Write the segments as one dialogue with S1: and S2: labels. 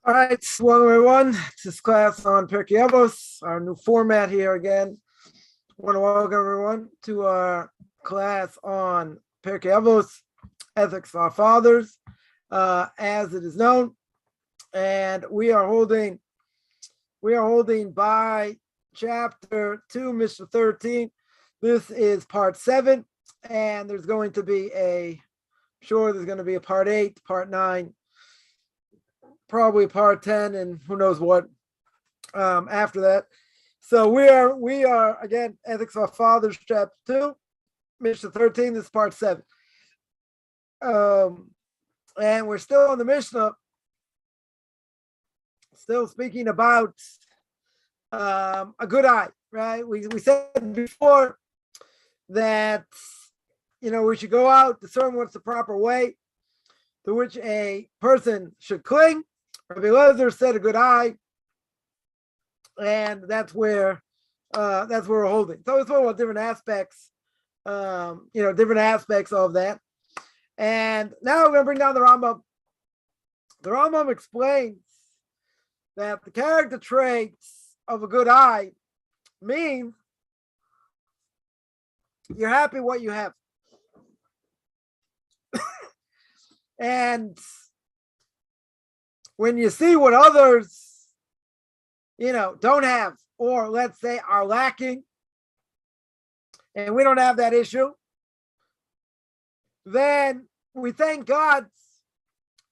S1: All right, welcome everyone to this class on Pirke Avos, our new format here again. I want to welcome everyone to our class on Pirke Avos, Ethics of Our Fathers, as it is known. And we are holding by chapter 2, Mishna 13. This is part 7, and there's going to be a part 8, part 9, probably part 10, and who knows what after that. So we are again Ethics of Our Fathers, chapter 2, Mishna 13. This is part 7, and we're still on the Mishnah, still speaking about a good eye, right? We said before that we should go out, discern what's the proper way to which a person should cling. Rabbi Lezer said a good eye, and that's where we're holding. So it's all about different aspects, different aspects of that. And now we're going to bring down the Rambam. The Rambam explains that the character traits of a good eye means you're happy what you have. And when you see what others, don't have, or let's say are lacking, and we don't have that issue, then we thank God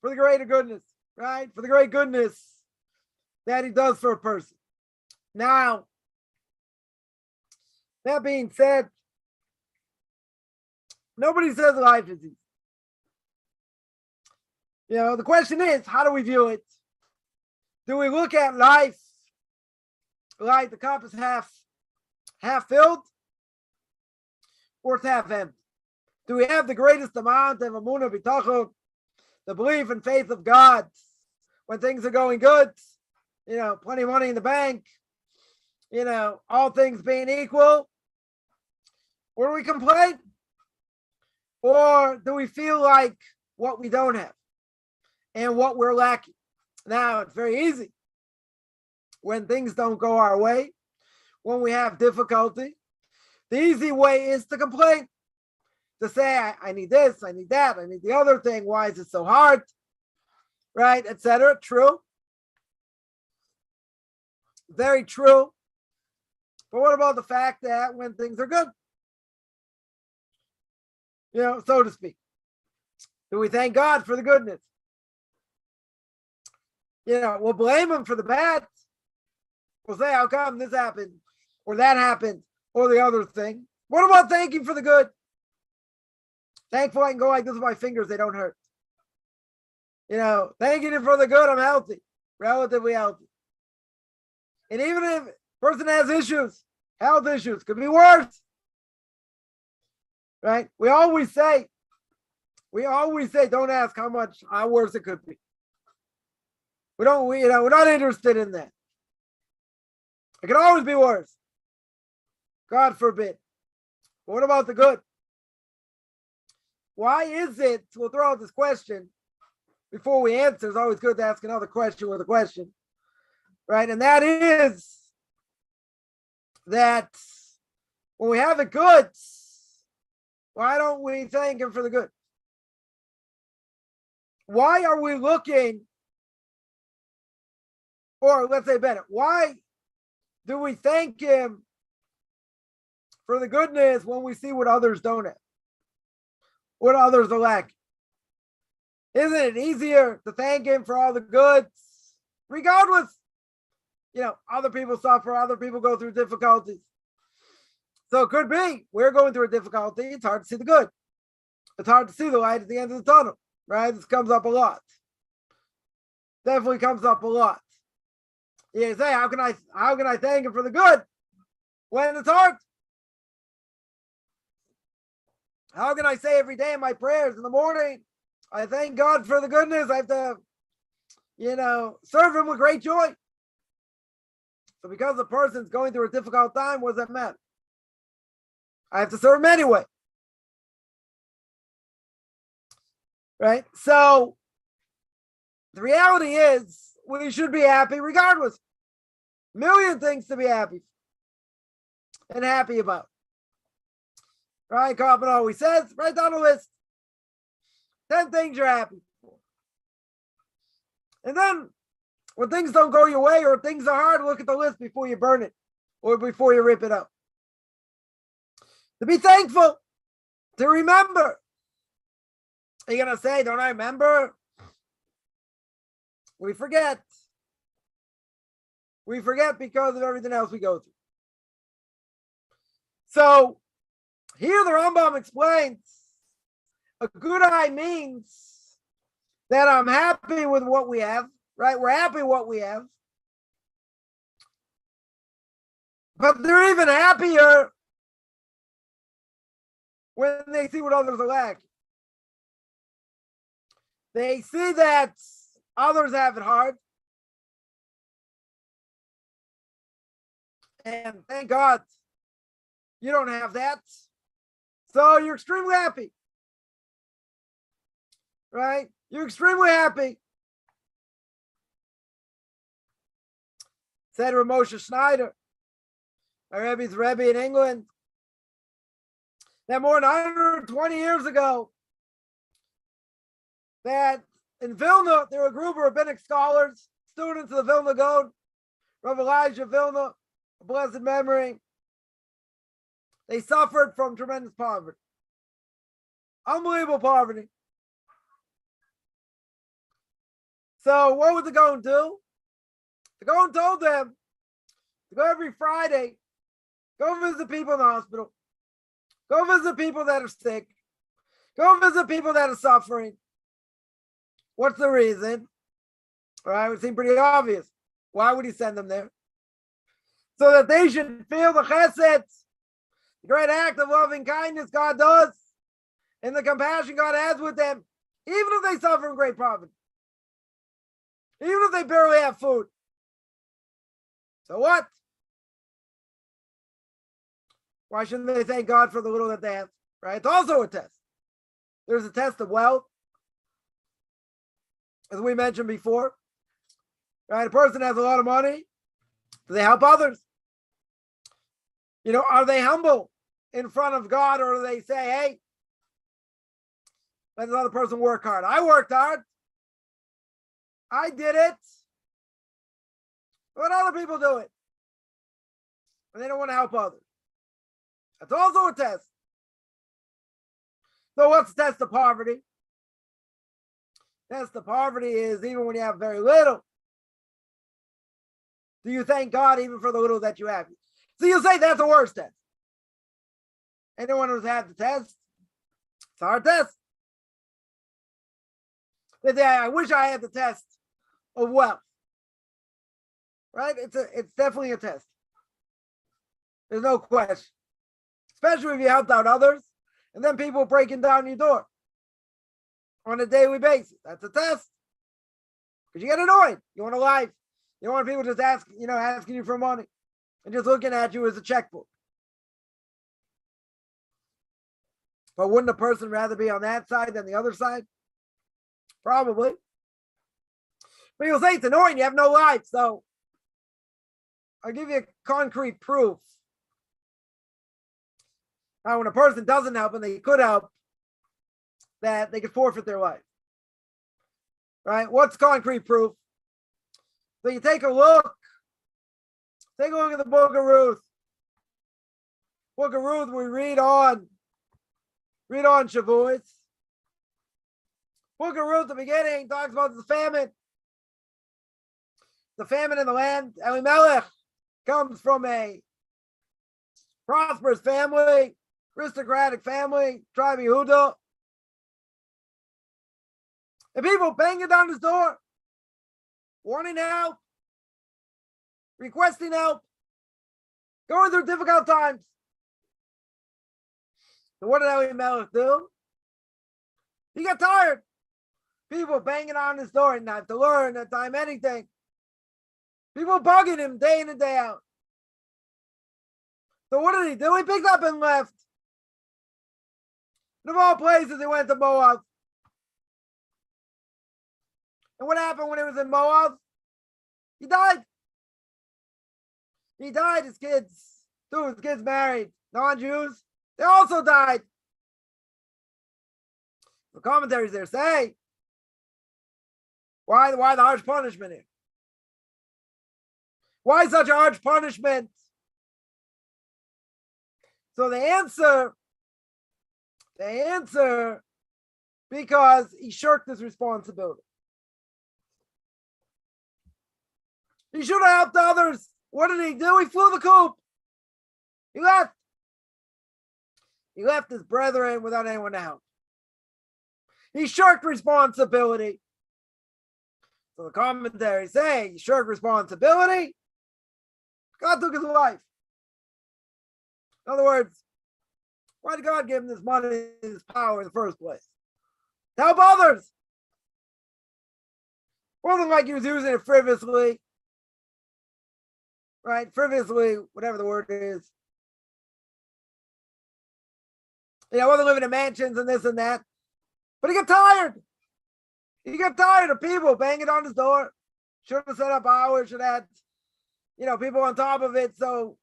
S1: for the greater goodness, right? For the great goodness that He does for a person. Now, that being said, nobody says life is easy. The question is, how do we view it? Do we look at life like the cup is half filled, or it's half empty? Do we have the greatest amount of emunah bitachon, the belief and faith of God, when things are going good, plenty of money in the bank, all things being equal? Or do we complain? Or do we feel like what we don't have and what we're lacking? Now, it's very easy when things don't go our way, when we have difficulty. The easy way is to complain, to say, I need this, I need that, I need the other thing. Why is it so hard? Right, etc. True. Very true. But what about the fact that when things are good, so to speak, do we thank God for the goodness? We'll blame Him for the bad. We'll say, how come this happened, or that happened, or the other thing? What about thanking for the good? Thankful I can go like this with my fingers, they don't hurt. Thanking Him for the good, I'm healthy, relatively healthy. And even if a person has issues, health issues, could be worse. Right? We always say, don't ask how worse it could be. We're not interested in that. It could always be worse. God forbid. But what about the good? Why is it, we'll throw out this question before we answer. It's always good to ask another question with a question. Right? And that is that when we have it good, why don't we thank Him for the good? Why are we looking, or let's say better, why do we thank Him for the goodness when we see what others don't have, what others are lacking? Isn't it easier to thank Him for all the goods, regardless? Other people suffer, other people go through difficulties. So it could be we're going through a difficulty. It's hard to see the good. It's hard to see the light at the end of the tunnel, right? This comes up a lot. Definitely comes up a lot. You say, how can I thank Him for the good when it's hard? How can I say every day in my prayers in the morning, I thank God for the goodness? I have to, serve Him with great joy. So because the person's going through a difficult time, what does that matter? I have to serve Him anyway. Right? So the reality is, we should be happy regardless. Million things to be happy and happy about. Right? Kaufman always says, write down a list. 10 things you're happy for. And then when things don't go your way or things are hard, look at the list before you burn it or before you rip it up. To be thankful, to remember. Are you going to say, don't I remember? We forget. We forget because of everything else we go through. So here the Rambam explains a good eye means that I'm happy with what we have, right? We're happy with what we have. But they're even happier when they see what others are lacking. They see that others have it hard. And thank God you don't have that. So you're extremely happy. Right? You're extremely happy. Said Moshe Schneider, my Rebbe's Rebbe in England, that more than 120 years ago, that in Vilna, there were a group of rabbinic scholars, students of the Vilna Gaon, Rav Elijah Vilna, a blessed memory. They suffered from tremendous poverty. Unbelievable poverty. So what would the Gaon do? The Gaon told them to go every Friday, go visit people in the hospital, go visit people that are sick, go visit people that are suffering. What's the reason? All right, it would seem pretty obvious. Why would he send them there? So that they should feel the chesed, the great act of loving kindness God does, and the compassion God has with them, even if they suffer in great poverty, even if they barely have food. So what? Why shouldn't they thank God for the little that they have? Right? It's also a test. There's a test of wealth, as we mentioned before. Right? A person has a lot of money. Do they help others? You know, are they humble in front of God, or do they say, hey, let another person work hard? I worked hard. I did it. Let other people do it. And they don't want to help others. That's also a test. So what's the test of poverty? Test of poverty is even when you have very little, do you thank God even for the little that you have? So you'll say that's the worst test. Anyone who's had the test, it's a hard test. They say, I wish I had the test of wealth. Right? It's definitely a test. There's no question. Especially if you helped out others, and then people breaking down your door on a daily basis. That's a test. Because you get annoyed. You want a life. You don't want people just asking you for money and just looking at you as a checkbook. But wouldn't a person rather be on that side than the other side? Probably. But you'll say it's annoying. You have no life. So I'll give you a concrete proof. Now, when a person doesn't help and they could help, that they could forfeit their life. Right? What's concrete proof? So you take a look at the book of Ruth. Book of Ruth, we read on Shavuos. Book of Ruth, the beginning, talks about the famine. The famine in the land. Elimelech comes from a prosperous family, aristocratic family, tribe of Yehuda. And people banging down his door, wanting help, requesting help, going through difficult times. So what did Elimelech do? He got tired. People banging on his door, not to learn, not time anything. People bugging him day in and day out. So what did he do? He picked up and left. And of all places, he went to Moab. And what happened when he was in Moab? He died. He died. His kids, two of his kids married non-Jews. They also died. The commentaries there say, why the harsh punishment here? Why such a harsh punishment? So the answer, because he shirked his responsibility. He should have helped others. What did he do? He flew the coop. He left. He left his brethren without anyone to help. He shirked responsibility. So the commentary saying he shirked responsibility. God took his life. In other words, why did God give him this money, this power in the first place? To help others. It wasn't like he was using it frivolously. Right? Frivolously, whatever the word is. He wasn't living in mansions and this and that. But he got tired. He got tired of people banging on his door. Should have set up hours, should have had, people on top of it. So,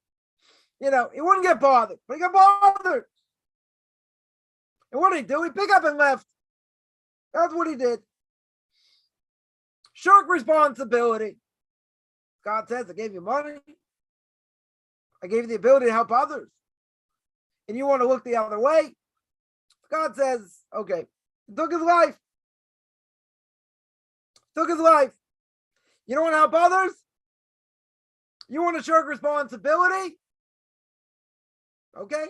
S1: he wouldn't get bothered. But he got bothered. And what did he do? He picked up and left. That's what he did. Shirk responsibility. God says, I gave you money. I gave you the ability to help others. And you want to look the other way? God says, okay, he took his life. Took his life. You don't want to help others? You want to shirk responsibility? Okay.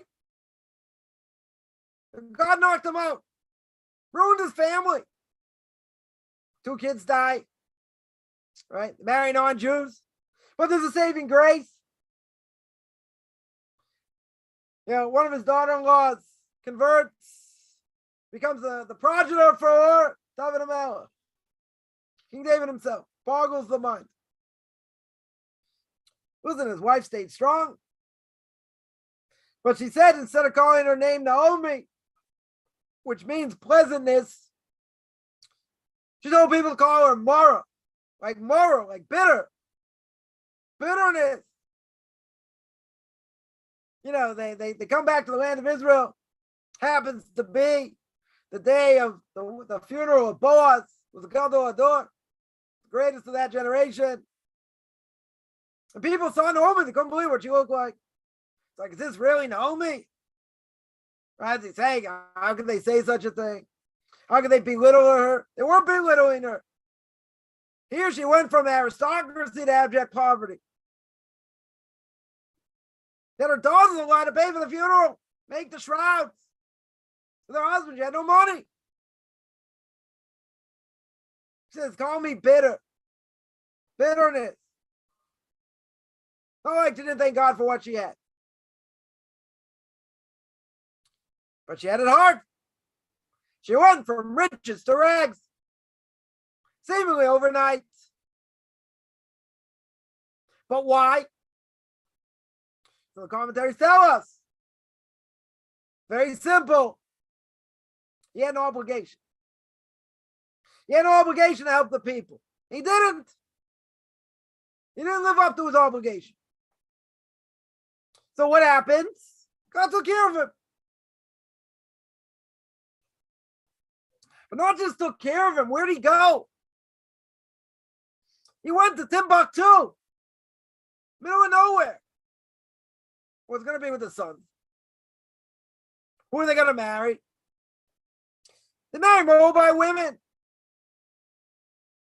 S1: God knocked him out. Ruined his family. 2 kids died. Right? Married non-Jews. But there's a saving grace. One of his daughter-in-laws converts, becomes the progenitor for David HaMelech. King David himself. Boggles the mind. Listen, his wife stayed strong. But she said, instead of calling her name Naomi, which means pleasantness, she told people to call her Mara, like bitter. Bitterness. They come back to the land of Israel. Happens to be the day of the funeral of Boaz, was a Gadol Hador, the greatest of that generation. And people saw Naomi, they couldn't believe what she looked like. It's like, is this really Naomi? Right? They say, how could they say such a thing? How could they belittle her? They weren't belittling her. Here she went from aristocracy to abject poverty. That her daughters were allowed to pay for the funeral, make the shrouds. With her husband, she had no money. She says, call me bitter. Bitterness. Not like she didn't thank God for what she had. But she had it hard. She went from riches to rags. Seemingly overnight. But why? So the commentaries tell us. Very simple. He had no obligation. He had no obligation to help the people. He didn't. He didn't live up to his obligation. So what happens? God took care of him. But not just took care of him. Where'd he go? He went to Timbuktu. Middle of nowhere. What's going to be with the sons? Who are they going to marry? They marry Moabite women.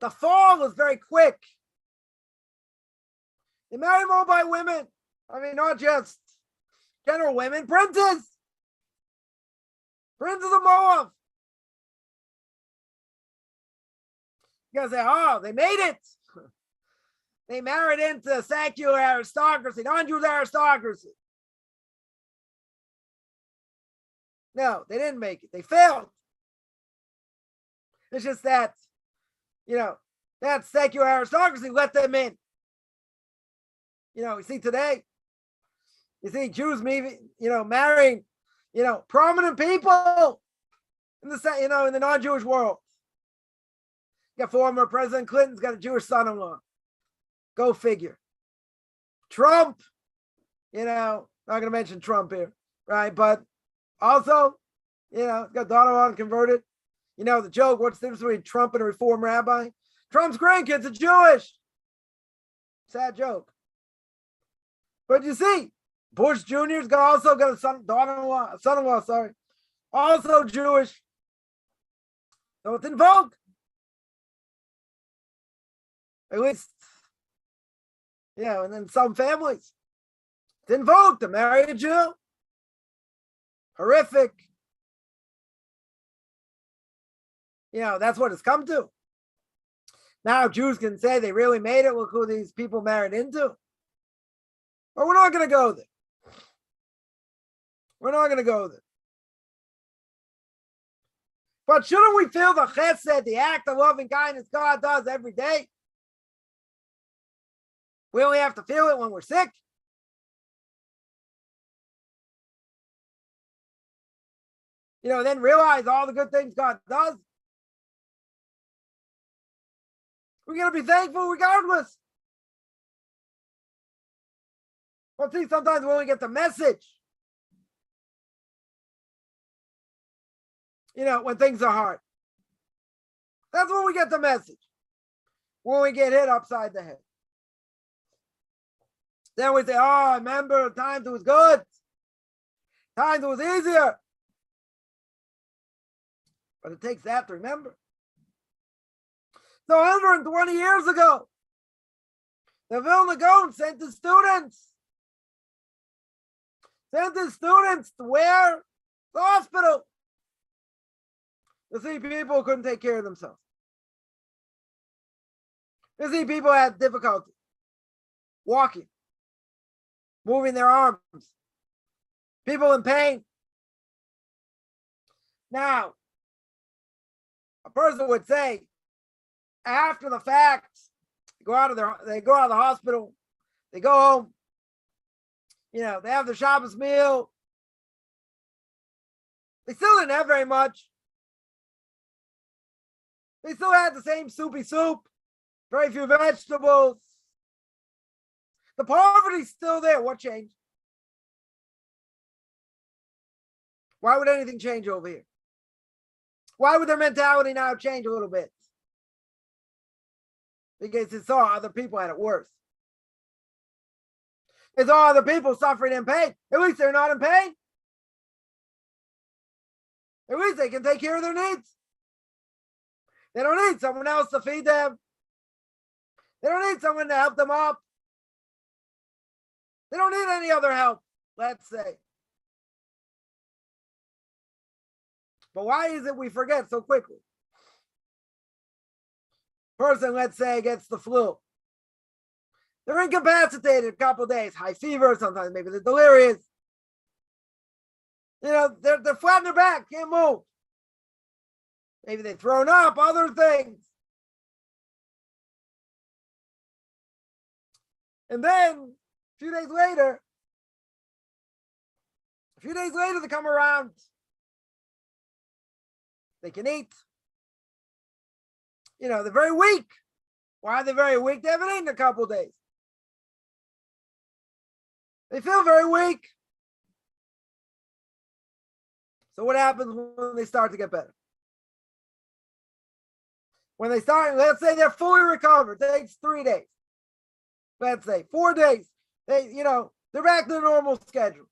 S1: The fall was very quick. They marry Moabite women. I mean, not just general women, princes. Princes of Moab. You gotta say, oh, they made it. They married into secular aristocracy, non-Jewish aristocracy. No, they didn't make it. They failed. It's just that, that secular aristocracy let them in. You see today, you see Jews maybe, marrying, prominent people in the, in the non-Jewish world. You got former President Clinton's got a Jewish son-in-law. Go figure. Trump, not going to mention Trump here, right? But also, got daughter unconverted. The joke, what's the difference between Trump and a Reform rabbi? Trump's grandkids are Jewish. Sad joke. But you see, Bush Jr.'s also got a son-in-law, also Jewish. So it's in vogue. At least, and then some families. It's in vogue to marry a Jew. Horrific. That's what it's come to. Now Jews can say they really made it. Look who these people married into. But we're not going to go there. We're not going to go there. But shouldn't we feel the chesed, the act of loving kindness God does every day? We only have to feel it when we're sick. Then realize all the good things God does. We're going to be thankful regardless. But see, sometimes we only get the message. When things are hard. That's when we get the message. When we get hit upside the head. Then we say, oh, remember times it was good. Times it was easier. But it takes that to remember. So 120 years ago, the Vilna Gaon sent his students. To where? The hospital. To see people who couldn't take care of themselves. To see people who had difficulty walking, moving their arms, people in pain. Now, a person would say, after the fact, they go out of the hospital, they go home, they have their Shabbos meal. They still didn't have very much. They still had the same soupy soup, very few vegetables. The poverty's still there. What changed? Why would anything change over here? Why would their mentality now change a little bit? Because they saw other people had it worse. They saw other people suffering in pain. At least they're not in pain. At least they can take care of their needs. They don't need someone else to feed them. They don't need someone to help them up. They don't need any other help, let's say. But why is it we forget so quickly? Person, let's say, gets the flu. They're incapacitated a couple of days, high fever, sometimes maybe they're delirious. They're flat on their back, can't move. Maybe they've thrown up, other things. And then, a few days later, they come around. They can eat. They're very weak. Why are they very weak? They haven't eaten a couple of days. They feel very weak. So what happens when they start to get better? When they start, let's say they're fully recovered, it takes 3 days. Let's say 4 days. They're back to the normal schedule.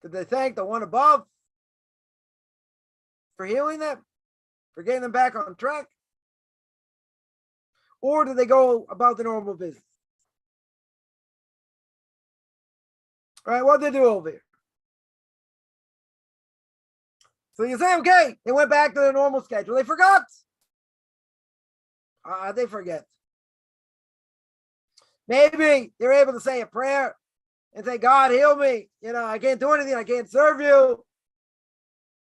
S1: Did they thank the one above for healing them? For getting them back on track? Or do they go about the normal business? All right, what did they do over here? So you say, okay, they went back to the normal schedule. They forgot. They forget. Maybe they're able to say a prayer and say, God, heal me. I can't do anything. I can't serve you.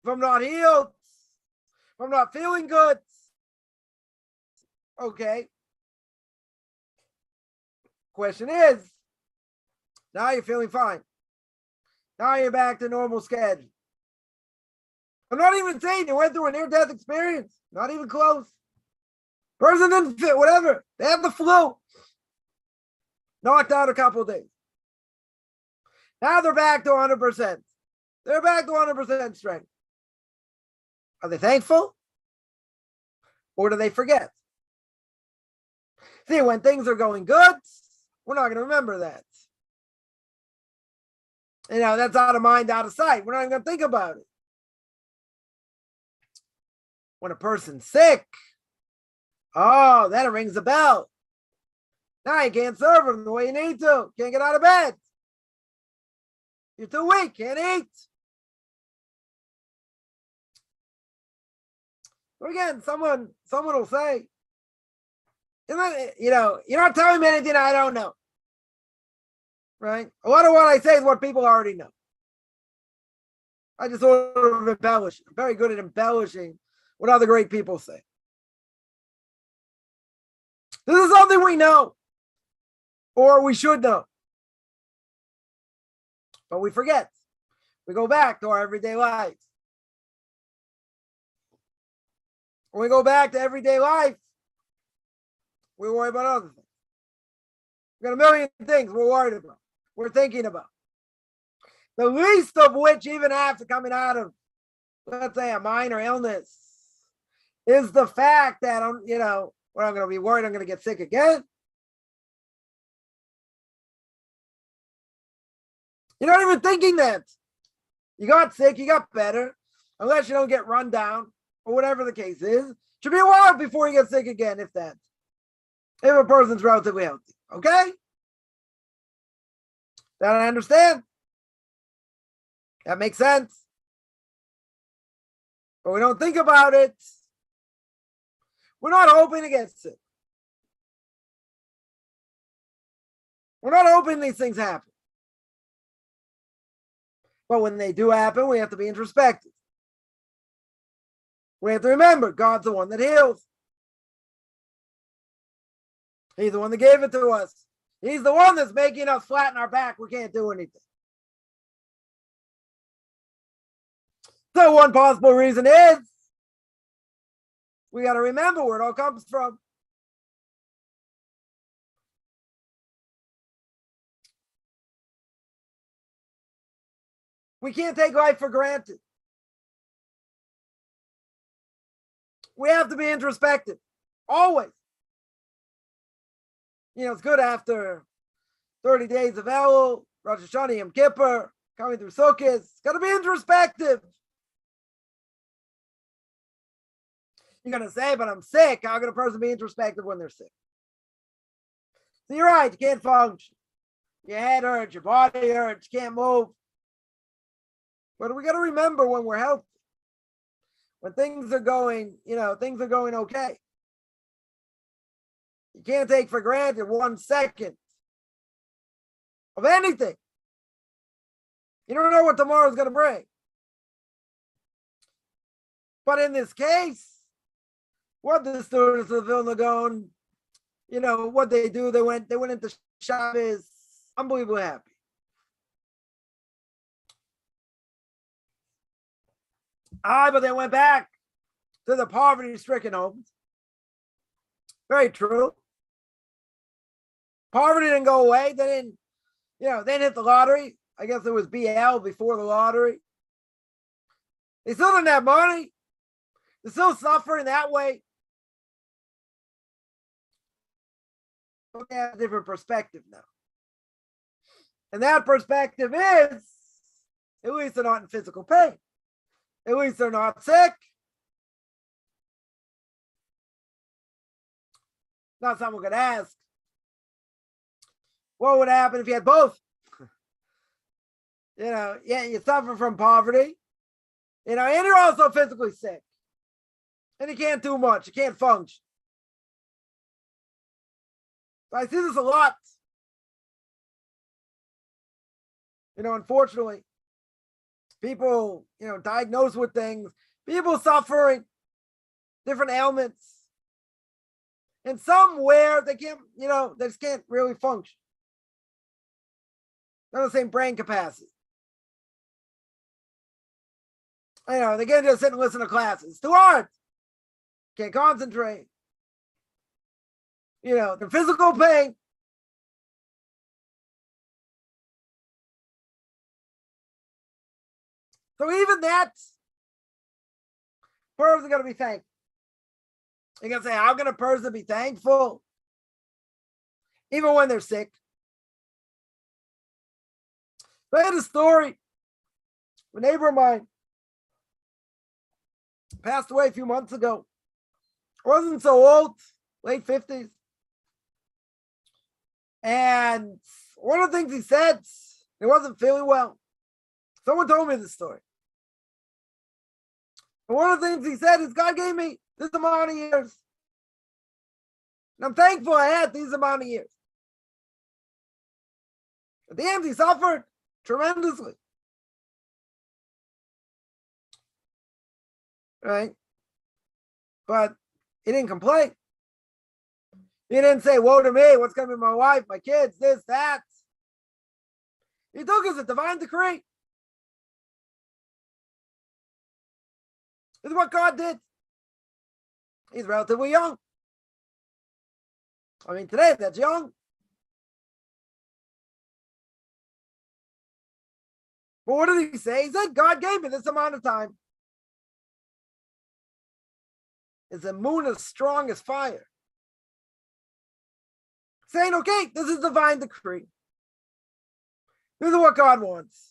S1: If I'm not healed, if I'm not feeling good. Okay. Question is, now you're feeling fine. Now you're back to normal schedule. I'm not even saying you went through a near-death experience. Not even close. Person didn't fit, whatever. They have the flu. Knocked out a couple of days. Now they're back to 100%. They're back to 100% strength. Are they thankful? Or do they forget? See, when things are going good, we're not going to remember that. That's out of mind, out of sight. We're not even going to think about it. When a person's sick, oh, then it rings a bell. Now you can't serve them the way you need to. Can't get out of bed. You're too weak. Can't eat. So again, someone will say, you're not telling me anything I don't know. Right? A lot of what I say is what people already know. I just sort of embellish. I'm very good at embellishing what other great people say. This is something we know, or we should know. But we forget. We go back to our everyday lives. When we go back to everyday life, we worry about other things. We've got a million things we're worried about. We're thinking about. The least of which, even after coming out of, let's say, a minor illness, is the fact that, we're not going to be worried I'm going to get sick again. You're not even thinking that. You got sick, you got better, unless you don't get run down, or whatever the case is. It should be a while before you get sick again, if a person's relatively healthy. Okay? That I understand. That makes sense. But we don't think about it. We're not hoping to get sick. We're not hoping these things happen. But when they do happen, we have to be introspective. We have to remember God's the one that heals. He's the one that gave it to us. He's the one that's making us flatten our back. We can't do anything. So one possible reason is we got to remember where it all comes from. We can't take life for granted. We have to be introspective. Always. It's good after 30 days of Elul, Rosh Hashanah, Yom Kippur, coming through Sukkot. It's got to be introspective. You're going to say, but I'm sick. How can a person be introspective when they're sick? So you're right. You can't function. Your head hurts. Your body hurts. You can't move. But we got to remember when we're healthy. When things are going, things are going okay. You can't take for granted 1 second of anything. You don't know what tomorrow's going to bring. But in this case, what the students of Vilna Gaon, what they do, they went into Shabbos unbelievably happy. But they went back to the poverty-stricken homes. Very true. Poverty didn't go away. They didn't hit the lottery. I guess it was BL before the lottery. They still didn't have money. They're still suffering that way. But they have a different perspective now. And that perspective is, at least they're not in physical pain. At least they're not sick. Now someone could ask, what would happen if you had both? You suffer from poverty, and you're also physically sick. And you can't do much. You can't function. So I see this a lot. Unfortunately, people, diagnosed with things, people suffering different ailments. And somewhere they can't, they just can't really function. Not the same brain capacity. They can't just sit and listen to classes. It's too hard. Can't concentrate. the physical pain. So even that person is going to be thankful. You're going to say, how can a person be thankful even when they're sick? So I had a story. A neighbor of mine passed away a few months ago. Wasn't so old, late 50s. And one of the things he said, he wasn't feeling well. Someone told me this story. And one of the things he said is, God gave me this amount of years. And I'm thankful I had these amount of years. At the end, he suffered tremendously. Right? But he didn't complain. He didn't say, woe to me, what's going to be my wife, my kids, this, that. He took it as a divine decree. This is what God did. He's relatively young. I mean, today, that's young. But what did he say? He said, God gave me this amount of time. His moon is strong as fire. Saying, okay, this is divine decree. This is what God wants.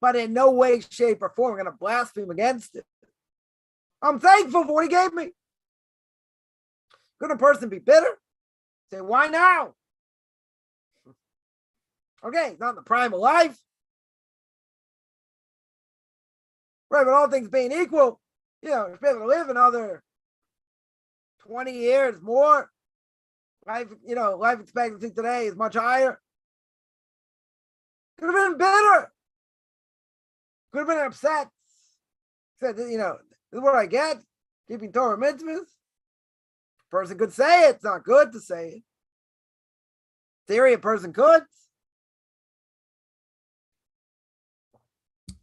S1: But in no way, shape, or form, I'm going to blaspheme against it. I'm thankful for what he gave me. Could a person be bitter? Say, why now? Okay, it's not in the prime of life. Right, but all things being equal, you'll be able to live another 20 years more. Life expectancy today is much higher. Could have been bitter. Could have been upset. Said, this is what I get. Keeping Torah mitzvahs. Person could say it. It's not good to say it. In theory, a person could.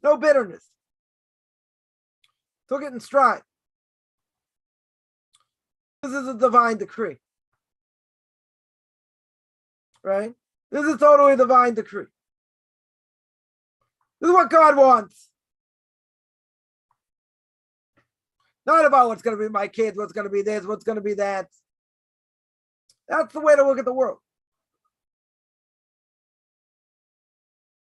S1: No bitterness. Took it in stride. This is a divine decree. Right? This is totally a divine decree. This is what God wants. Not about what's going to be my kids, what's going to be this, what's going to be that. That's the way to look at the world.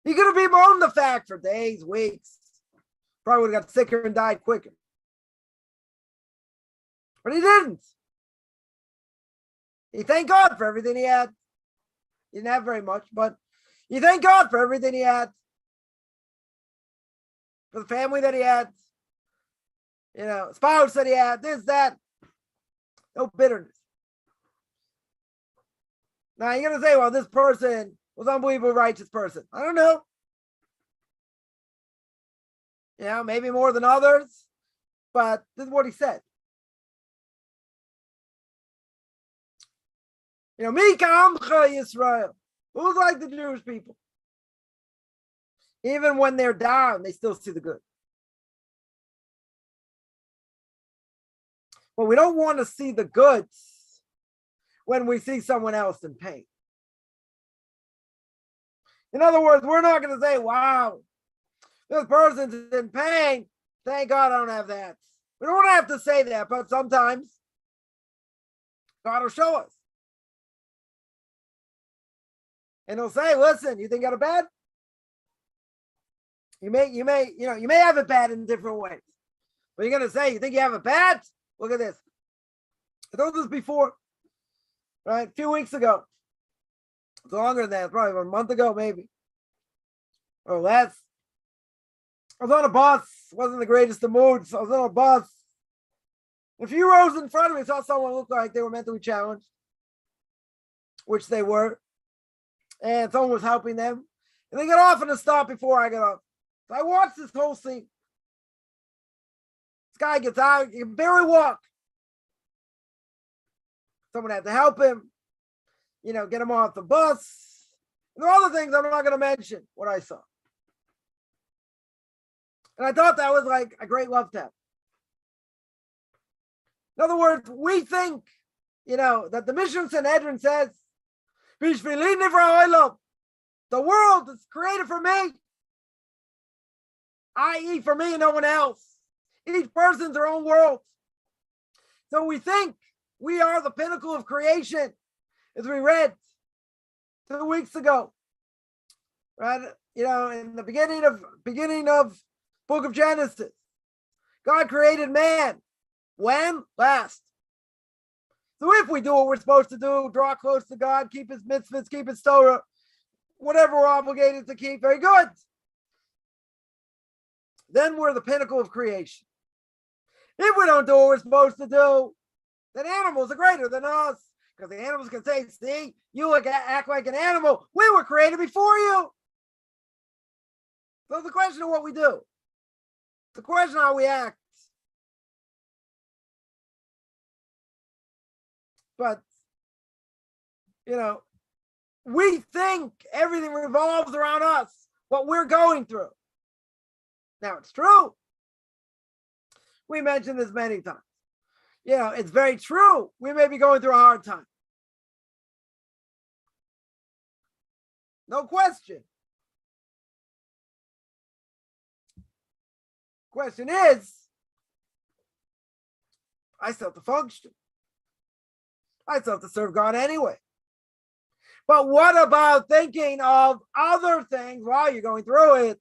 S1: He could have bemoaned the fact for days, weeks. Probably would have got sicker and died quicker. But he didn't. He thanked God for everything he had. He didn't have very much, but he thanked God for everything he had. For the family that he had. Spouse that he had, this, that. No bitterness. Now you're going to say, well, this person was an unbelievably righteous person. I don't know. Maybe more than others, but this is what he said. Mi ka'amcha Yisrael. Who's like the Jewish people? Even when they're down, they still see the good. But we don't want to see the goods when we see someone else in pain. In other words, we're not going to say, wow, this person's in pain. Thank God I don't have that. We don't have to say that, but sometimes God will show us. And he'll say, listen, you think you got it bad? You may have it bad in different ways. But you're going to say, you think you have it bad? Look at this. I told this before, right? A few weeks ago. It's longer than that, probably a month ago, maybe. Or less. I was on a bus. Wasn't the greatest of moods. I was on a bus. A few rows in front of me, saw someone look like they were mentally challenged, which they were. And someone was helping them. And they got off in a stop before I got off. So I watched this whole scene. This guy gets out, he can barely walk. Someone had to help him, get him off the bus. And there are other things I'm not going to mention what I saw. And I thought that was like a great love tap. In other words, we think that the Mishna Sanhedrin says, the world is created for me, i.e. for me and no one else. Each person's their own world. So we think we are the pinnacle of creation, as we read 2 weeks ago. Right? In the beginning of book of Genesis, God created man. When? Last. So if we do what we're supposed to do, draw close to God, keep his mitzvahs, keep his Torah, whatever we're obligated to keep, very good. Then we're the pinnacle of creation. If we don't do what we're supposed to do, then animals are greater than us. Because the animals can say, see, you act like an animal. We were created before you. So the question of what we do, the question of how we act. But, we think everything revolves around us, what we're going through. Now, it's true. We mentioned this many times. It's very true. We may be going through a hard time. No question. Question is, I still have to function. I still have to serve God anyway. But what about thinking of other things while you're going through it,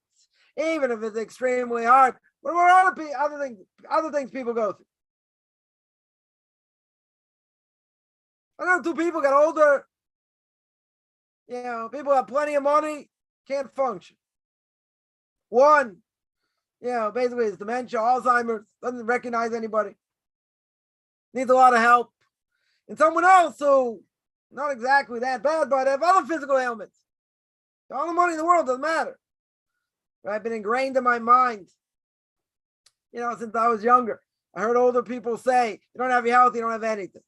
S1: even if it's extremely hard? What about other things people go through? I know 2 people got older. People have plenty of money, can't function. One, basically it's dementia, Alzheimer's, doesn't recognize anybody, needs a lot of help. And someone else who, not exactly that bad, but have other physical ailments. All the money in the world doesn't matter. Right? I've been ingrained in my mind, since I was younger. I heard older people say, you don't have your health, you don't have anything.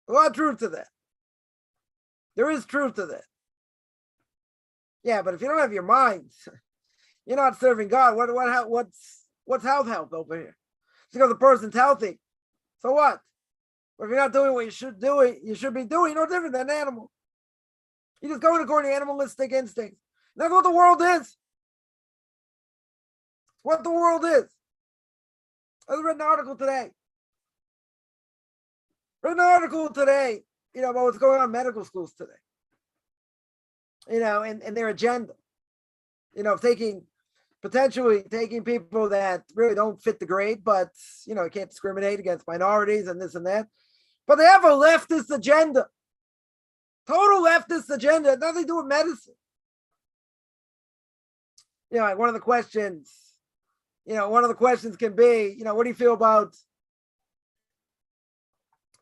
S1: A lot of truth to that. There is truth to that. Yeah, but if you don't have your mind, you're not serving God. What's health over here? Just because the person's healthy. So what? But if you're not doing what you should be doing, no different than an animal. You're just going according to animalistic instincts. That's what the world is. What the world is. I read an article today. About what's going on in medical schools today. And their agenda. Potentially taking people that really don't fit the grade, but, you can't discriminate against minorities and this and that. But they have a leftist agenda. Total leftist agenda. Nothing to do with medicine. Like one of the questions can be, what do you feel about,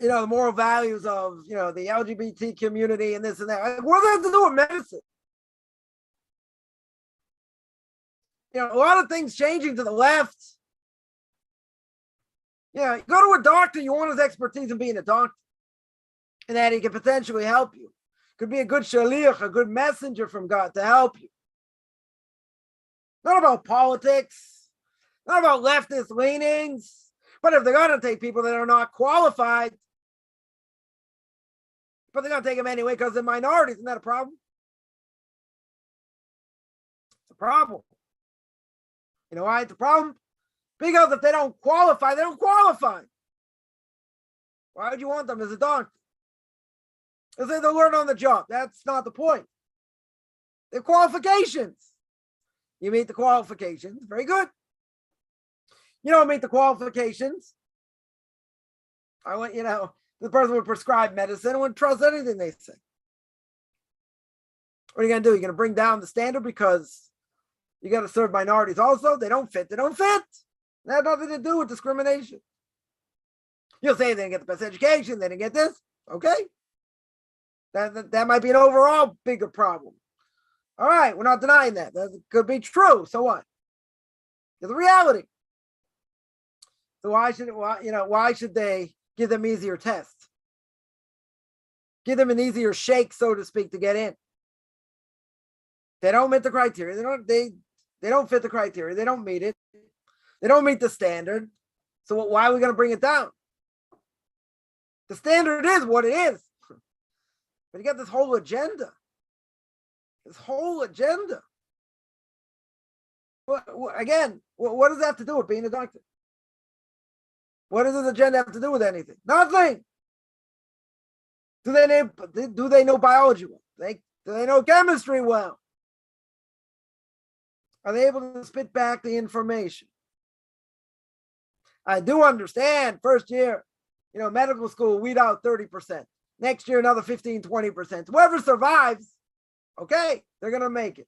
S1: the moral values of, the LGBT community and this and that? Like, what does that have to do with medicine? A lot of things changing to the left. You go to a doctor, you want his expertise in being a doctor. And that he can potentially help you. Could be a good shaliach, a good messenger from God to help you. Not about politics, not about leftist leanings. But if they're going to take people that are not qualified, but they're going to take them anyway because they're minorities, isn't that a problem? It's a problem. You know why it's a problem? Because if they don't qualify, they don't qualify. Why would you want them as a doctor? Because they'll learn on the job. That's not the point. They're qualifications. You meet the qualifications. Very good. You don't meet the qualifications. The person would prescribe medicine and wouldn't trust anything they say. What are you going to do? You're going to bring down the standard because you got to serve minorities also? They don't fit. They don't fit. That has nothing to do with discrimination. You'll say they didn't get the best education, they didn't get this. Okay. That might be an overall bigger problem. All right, we're not denying that. That could be true. So what? It's a reality. So why should they give them easier tests? Give them an easier shake, so to speak, to get in. They don't meet the criteria. They don't fit the criteria. They don't meet it. They don't meet the standard. So why are we going to bring it down? The standard is what it is. But you got this whole agenda. Again, what does that have to do with being a doctor? What does this agenda have to do with anything? Nothing. Do they know biology well? Do they know chemistry well? Are they able to spit back the information? I do understand first year, medical school, weed out 30%. Next year, another 15, 20%. Whoever survives, okay, they're going to make it.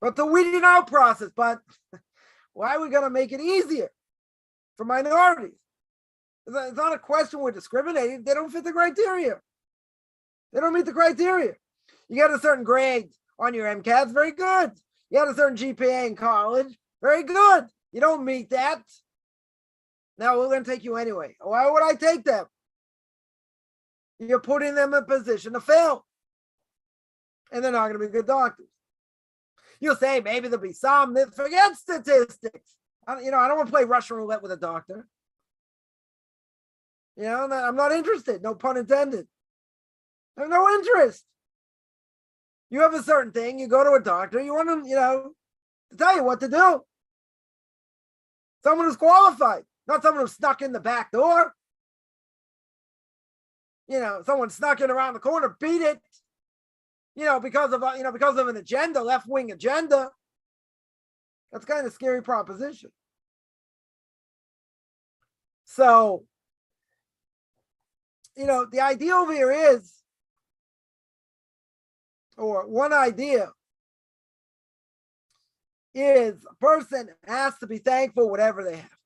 S1: But the weeding out process, but why are we going to make it easier for minorities? It's not a question we're discriminating. They don't fit the criteria. They don't meet the criteria. You get a certain grade on your MCATs, very good. You had a certain GPA in college, very good. You don't meet that. Now we're going to take you anyway. Why would I take them? You're putting them in a position to fail. And they're not going to be good doctors. You'll say maybe there'll be some that forget statistics. I don't want to play Russian roulette with a doctor. I'm not interested. No pun intended. I have no interest. You have a certain thing. You go to a doctor. You want them, to tell you what to do. Someone who's qualified, not someone who snuck in the back door. Someone snuck in around the corner, beat it. Because of an agenda, left-wing agenda. That's kind of a scary proposition. So, the idea over here is, or one idea is a person has to be thankful whatever they have.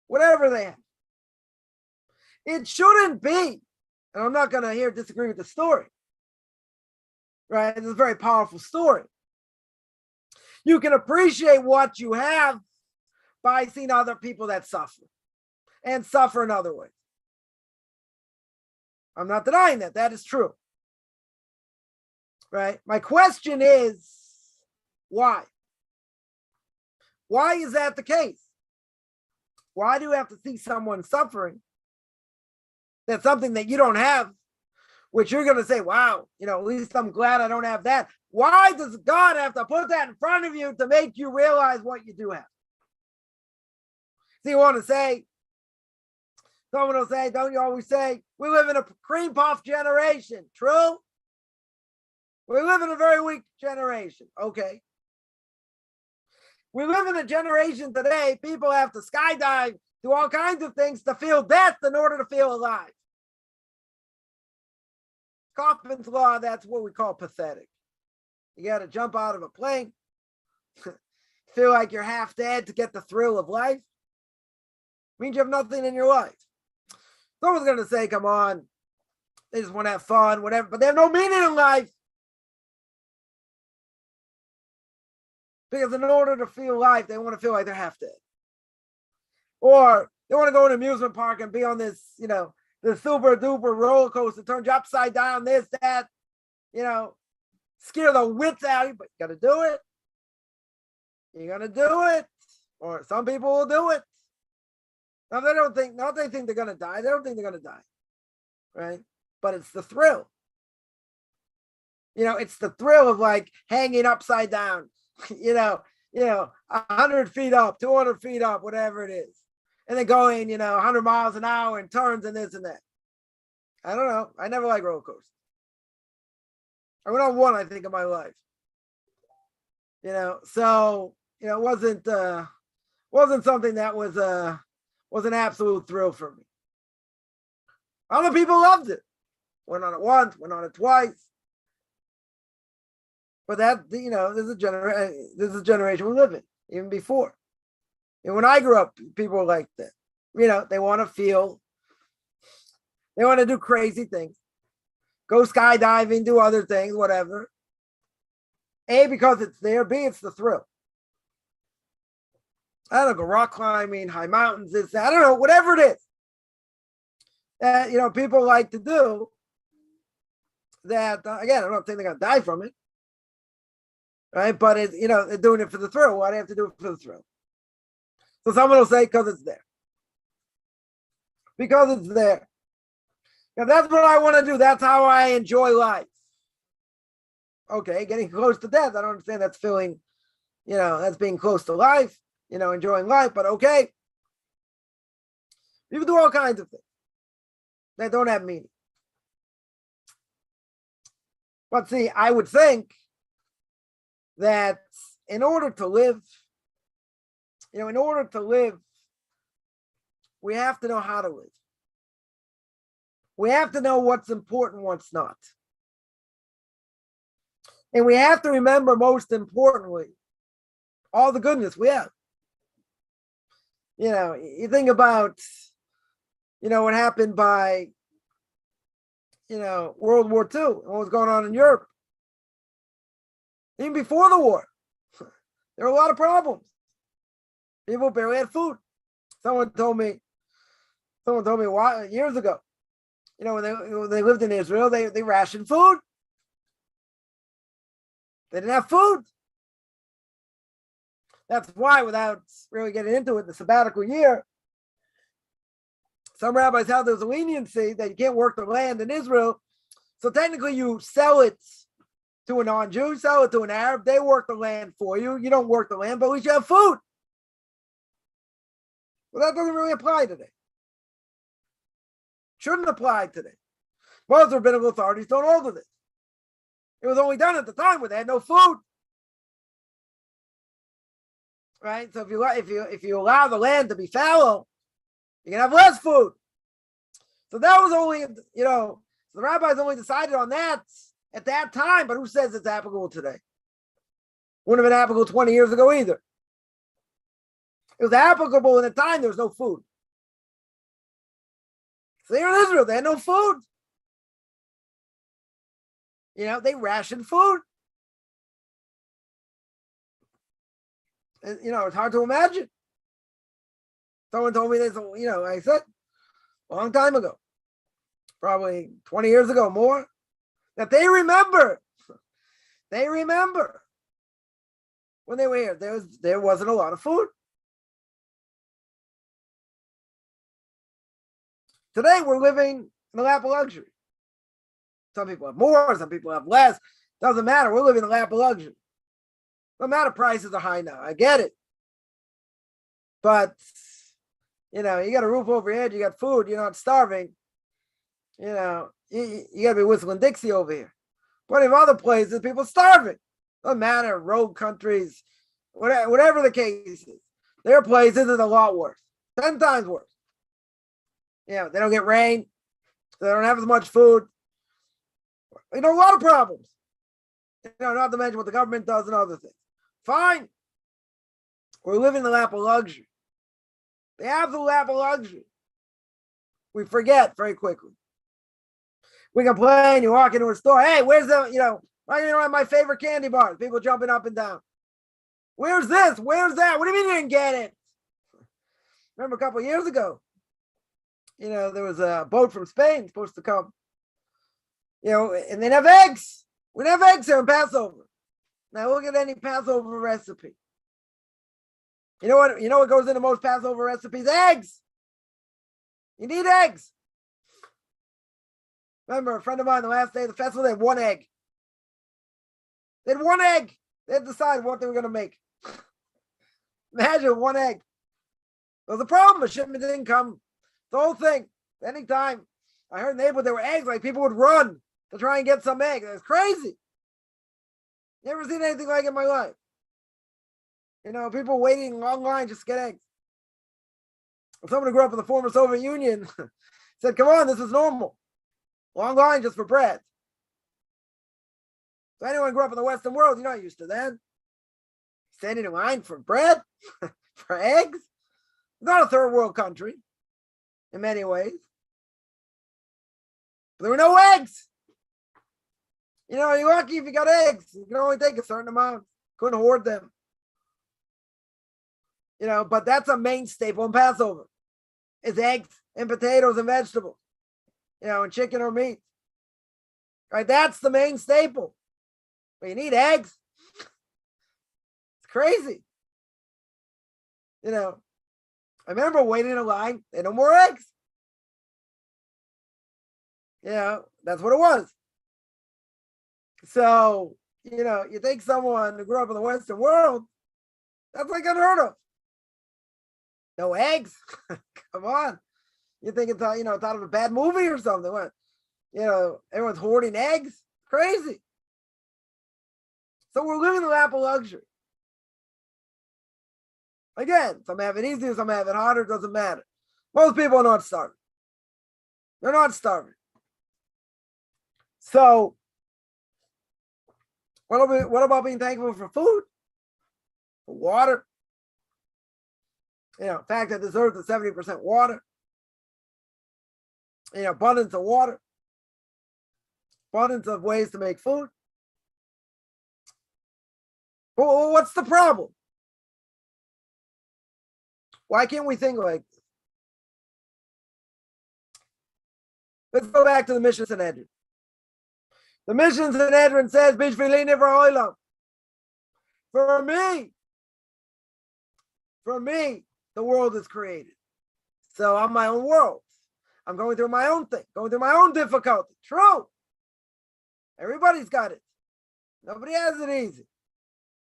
S1: Whatever they have. It shouldn't be, and I'm not going to here disagree with the story. Right? It's a very powerful story. You can appreciate what you have by seeing other people that suffer and suffer in other ways. I'm not denying that. That is true. Right? My question is, why? Why is that the case? Why do you have to see someone suffering? That's something that you don't have, which you're going to say, wow, at least I'm glad I don't have that. Why does God have to put that in front of you to make you realize what you do have? So you want to say, someone will say, don't you always say, we live in a cream puff generation. True? We live in a very weak generation. Okay. We live in a generation today, people have to skydive, do all kinds of things to feel death in order to feel alive. Kaufman's law, that's what we call pathetic. You got to jump out of a plane, feel like you're half dead to get the thrill of life. Means you have nothing in your life. Someone's going to say, come on, they just want to have fun, whatever, but they have no meaning in life. Because in order to feel life, they want to feel like they're half dead. Or they want to go to an amusement park and be on this, the super duper roller coaster, turns you upside down, this, that, scare the wits out of you, but you got to do it. You're going to do it. Or some people will do it. Now, they think they're going to die. They don't think they're going to die. Right? But it's the thrill. It's the thrill of like hanging upside down, 100 feet up, 200 feet up, whatever it is. And then going, 100 miles an hour and turns and this and that. I don't know. I never liked roller coasters. I went on one, I think, in my life. So, it wasn't something that was an absolute thrill for me. Other people loved it. Went on it once, went on it twice. But that, this is a generation we live in, even before. And when I grew up, people were like that. They want to do crazy things. Go skydiving, do other things, whatever. A, because it's there. B, it's the thrill. I don't know, go rock climbing, high mountains, this, that, I don't know, whatever it is. That, people like to do that. Again, I'm not saying they're going to die from it. Right? But they're doing it for the thrill. Why do they have to do it for the thrill? So someone will say, because it's there. because it's there. Now, that's what I want to do. That's how I enjoy life. Okay, getting close to death. I don't understand that's feeling, that's being close to life, enjoying life, but okay. People do all kinds of things that don't have meaning. But see, I would think that in order to live, we have to know how to live. We have to know what's important, what's not. And we have to remember, most importantly, all the goodness we have. You think about, what happened by, World War II, and what was going on in Europe. Even before the war, there were a lot of problems. People barely had food. Someone told me why, years ago, when they lived in Israel, they rationed food. They didn't have food. That's why, without really getting into it, the sabbatical year, some rabbis held there's a leniency that you can't work the land in Israel. So technically you sell it to a non-Jew, sell it to an Arab. They work the land for you. You don't work the land, but at least you have food. Well, that doesn't really apply today. Shouldn't apply today. Most rabbinical authorities don't hold to this. It was only done at the time where they had no food. Right? So if you allow the land to be fallow, you can have less food. So that was only, the rabbis only decided on that at that time, but who says it's applicable today? Wouldn't have been applicable 20 years ago either. It was applicable in a time there was no food. So they're in Israel, they had no food. They rationed food. And, it's hard to imagine. Someone told me this, I said, a long time ago, probably 20 years ago, more, that they remember when they were here, there wasn't a lot of food. Today, we're living in the lap of luxury. Some people have more, some people have less. Doesn't matter. We're living in the lap of luxury. No matter, prices are high now. I get it. But, you got a roof over your head, you got food, you're not starving. You got to be whistling Dixie over here. Plenty of other places, people starving. Doesn't matter, rogue countries, whatever the case is. Their places is a lot worse. 10 times worse. They don't get rain. They don't have as much food. A lot of problems. Not to mention what the government does and other things. Fine. We're living in the lap of luxury. The absolute lap of luxury. We forget very quickly. We complain, you walk into a store, hey, where's the, why you don't have my favorite candy bars? People jumping up and down. Where's this? Where's that? What do you mean you didn't get it? Remember a couple of years ago, there was a boat from Spain supposed to come, and they'd have eggs. We'd have eggs here in Passover. Now look at any Passover recipe. You know what goes into most Passover recipes? Eggs. You need eggs. Remember, a friend of mine, the last day of the festival, they had one egg. They had one egg. They had to decide what they were going to make. Imagine one egg. There was a problem. The shipment didn't come. The whole thing. Anytime I heard in the neighborhood there were eggs, like people would run to try and get some eggs. It was crazy. Never seen anything like it in my life. People waiting in long lines just to get eggs. Someone who grew up in the former Soviet Union said, come on, this is normal. Long line just for bread. So anyone who grew up in the Western world, you're not used to that. Standing in line for bread, for eggs. It's not a third world country in many ways. But there were no eggs. You're lucky if you got eggs. You can only take a certain amount. Couldn't hoard them. But that's a main staple in Passover. It's eggs and potatoes and vegetables. And chicken or meat. Right? That's the main staple. But you need eggs. It's crazy. I remember waiting in a line. They had no more eggs. That's what it was. So, you take someone who grew up in the Western world, that's like unheard of. No eggs? Come on. You think it's, it's out of a bad movie or something. What? Everyone's hoarding eggs? Crazy. So we're living the lap of luxury. Again, some have it easier, some have it harder, doesn't matter. Most people are not starving. They're not starving. So, what about being thankful for food? For water? The fact that this earth is 70% water. Abundance of water. Abundance of ways to make food. Well, what's the problem? Why can't we think like this? Let's go back to the Mishna Sanhedrin. The Mishna Sanhedrin says, "Bishvili nivra olam." For me, the world is created. So I'm my own world. I'm going through my own thing, going through my own difficulty. True. Everybody's got it. Nobody has it easy.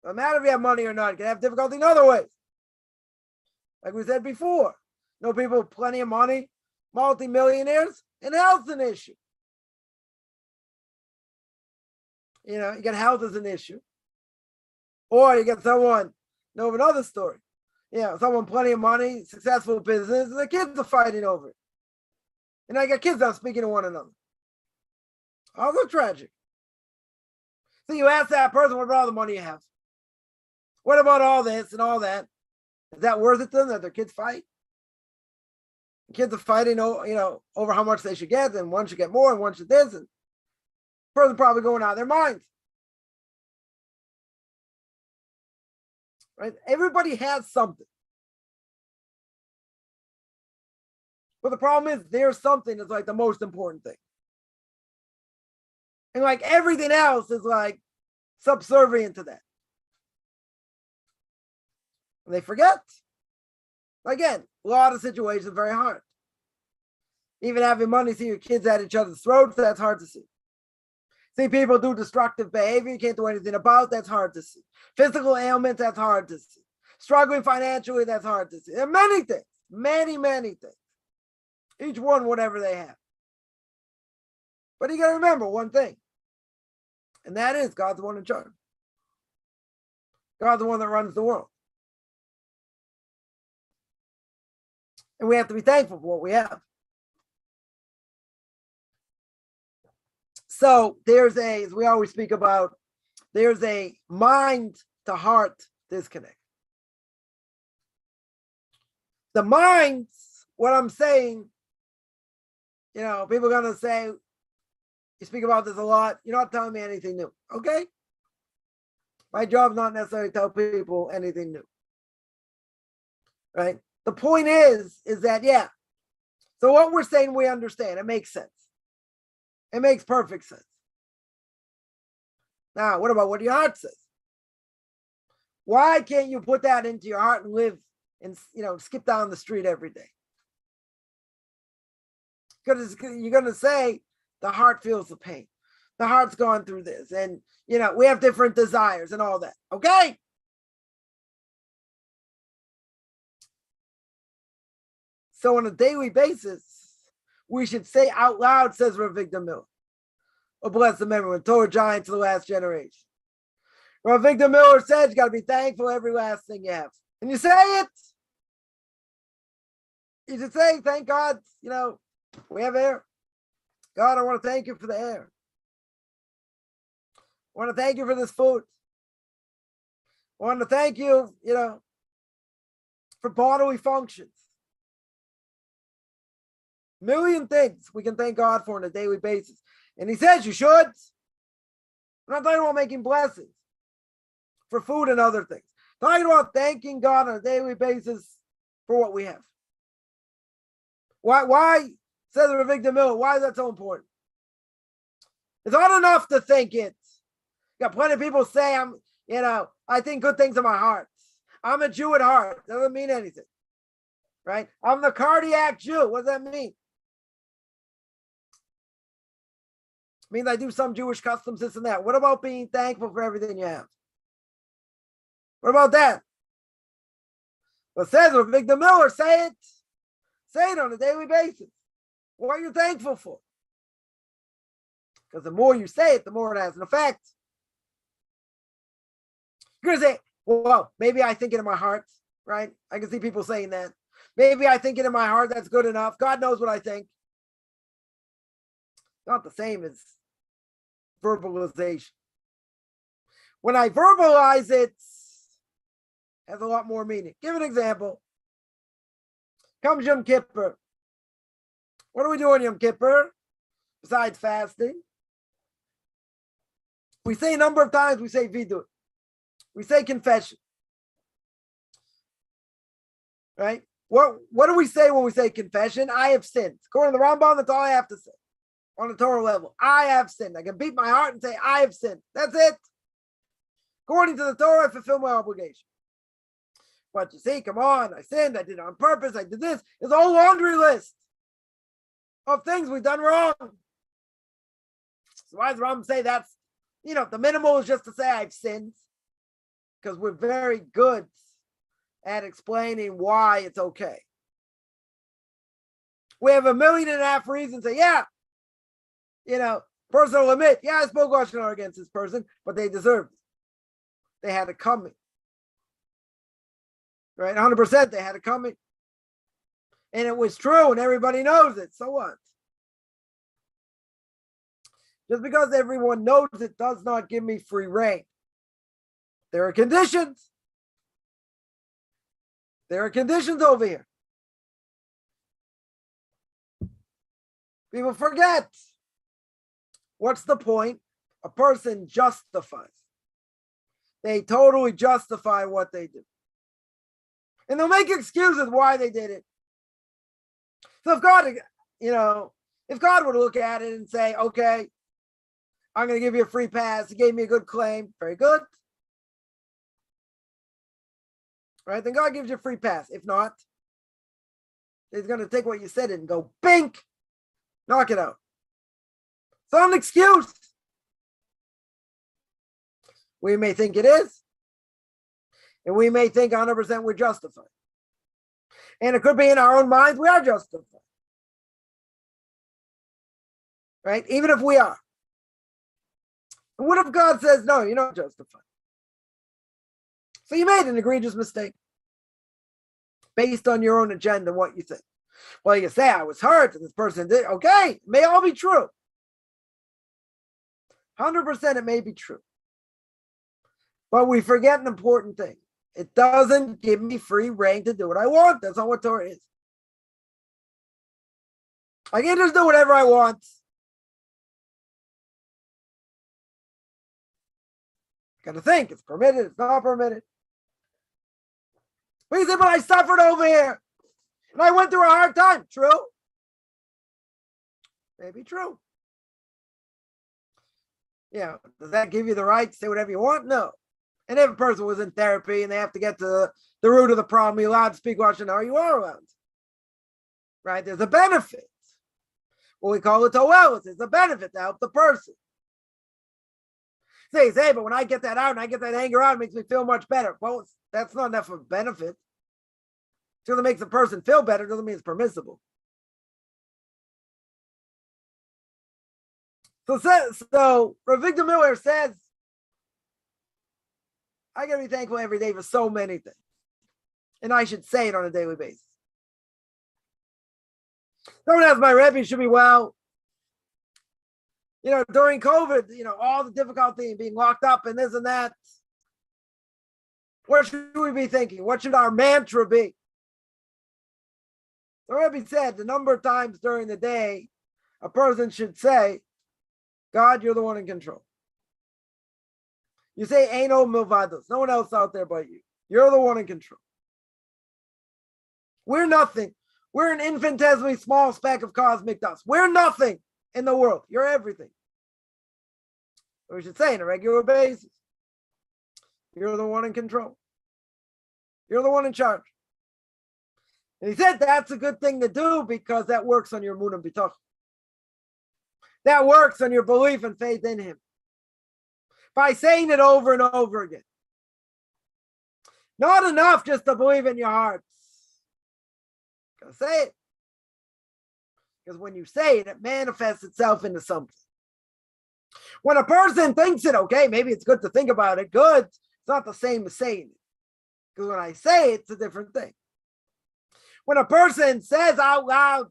S1: No matter if you have money or not, you can have difficulty in other ways. Like we said before, people with plenty of money, multi-millionaires, and health's an issue. You got health as an issue. Or you get someone, another story. Someone plenty of money, successful business, and the kids are fighting over it. And I got kids not speaking to one another. Also tragic. So you ask that person, what about all the money you have? What about all this and all that? Is that worth it to them that their kids fight? The kids are fighting, over how much they should get, and one should get more, and one should this, and the person probably going out of their minds. Right? Everybody has something. But the problem is there's something that's like the most important thing. And like everything else is like subservient to that. And they forget. Again, a lot of situations very hard. Even having money, see your kids at each other's throats, that's hard to see. See people do destructive behavior, you can't do anything about, that's hard to see. Physical ailments, that's hard to see. Struggling financially, that's hard to see. There are many things, many, many things. Each one, whatever they have. But you got to remember one thing, and that is God's the one in charge. God's the one that runs the world. And we have to be thankful for what we have. So as we always speak about, there's a mind to heart disconnect. The minds, what I'm saying, people are going to say, you speak about this a lot, you're not telling me anything new. Okay? My job is not necessarily to tell people anything new. Right? The point is that, so what we're saying, we understand. It makes sense. It makes perfect sense. Now, what about what your heart says? Why can't you put that into your heart and live and, skip down the street every day? Because you're going to say the heart feels the pain. The heart's gone through this. And, we have different desires and all that. Okay? So on a daily basis, we should say out loud, says Rav Victor Miller, a blessed memory, when Torah giant to the last generation. Rav Victor Miller said you got to be thankful for every last thing you have. And you say it. You should say, thank God, we have air. God, I want to thank you for the air. I want to thank you for this food. I want to thank you, for bodily functions. Million things we can thank God for on a daily basis. And he says you should. I'm not talking about making blessings for food and other things. I'm talking about thanking God on a daily basis for what we have. Why, says Rav Victor Miller, why is that so important? It's not enough to think it. You got plenty of people say, I think good things in my heart. I'm a Jew at heart. Doesn't mean anything. Right? I'm the cardiac Jew. What does that mean? Means I do some Jewish customs, this and that. What about being thankful for everything you have? What about that? Well, it says with Victor Miller, say it on a daily basis. What are you thankful for? Because the more you say it, the more it has an effect. You're going to say, well, maybe I think it in my heart, right? I can see people saying that. Maybe I think it in my heart, that's good enough. God knows what I think. Not the same as verbalization. When I verbalize it, has a lot more meaning. Give an example. Comes Yom Kippur. What do we do on Yom Kippur besides fasting? We say a number of times, we say vidur. We say confession. Right? What do we say when we say confession? I have sinned. According to the Rambam, that's all I have to say. On a Torah level, I have sinned. I can beat my heart and say, I have sinned. That's it. According to the Torah, I fulfill my obligation. But you see, come on, I sinned, I did it on purpose, I did this. There's a whole laundry list of things we've done wrong. So why does Rambam say that's, the minimal is just to say I've sinned? Because we're very good at explaining why it's okay. We have 1.5 million reasons to say, person will admit, I spoke Lashon Hara against this person, but they deserved it. They had it coming. Right? 100% they had it coming. And it was true and everybody knows it. So what? Just because everyone knows it does not give me free rein. There are conditions. There are conditions over here. People forget. What's the point? A person justifies. They totally justify what they do. And they'll make excuses why they did it. So if God, if God were to look at it and say, okay, I'm going to give you a free pass. He gave me a good claim. Very good. Right? Then God gives you a free pass. If not, he's going to take what you said and go, bink, knock it out. It's not an excuse. We may think it is. And we may think 100% we're justified. And it could be in our own minds we are justified. Right? Even if we are. And what if God says, no, you're not justified? So you made an egregious mistake. Based on your own agenda, what you think. Well, you say, I was hurt and this person did. Okay, it may all be true. 100% it may be true. But we forget an important thing. It doesn't give me free rein to do what I want. That's not what Torah is. I can't just do whatever I want. Got to think. It's permitted. It's not permitted. But he said, but I suffered over here. And I went through a hard time. True? Maybe true. Does that give you the right to say whatever you want? No. And if a person was in therapy and they have to get to the root of the problem, you're allowed to speak Lashon Hara, you are allowed. Right? There's a benefit. What we call it toelis. There's a benefit to help the person. Say, but when I get that out and I get that anger out, it makes me feel much better. Well, that's not enough of a benefit. Just it makes the person feel better doesn't mean it's permissible. So Rav Victor Miller says, I got to be thankful every day for so many things. And I should say it on a daily basis. Someone asked my Rebbe, should be well. During COVID, all the difficulty in being locked up and this and that. What should we be thinking? What should our mantra be? The Rebbe said the number of times during the day a person should say, God, you're the one in control. You say, ain't no milvados, no one else out there but you. You're the one in control. We're nothing. We're an infinitesimally small speck of cosmic dust. We're nothing in the world. You're everything. So we should say on a regular basis, you're the one in control. You're the one in charge. And he said that's a good thing to do because that works on your emunah b'toch. That works on your belief and faith in him. By saying it over and over again. Not enough just to believe in your heart. Gotta say it. Because when you say it, it manifests itself into something. When a person thinks it, okay, maybe it's good to think about it. Good. It's not the same as saying it. Because when I say it, it's a different thing. When a person says out loud,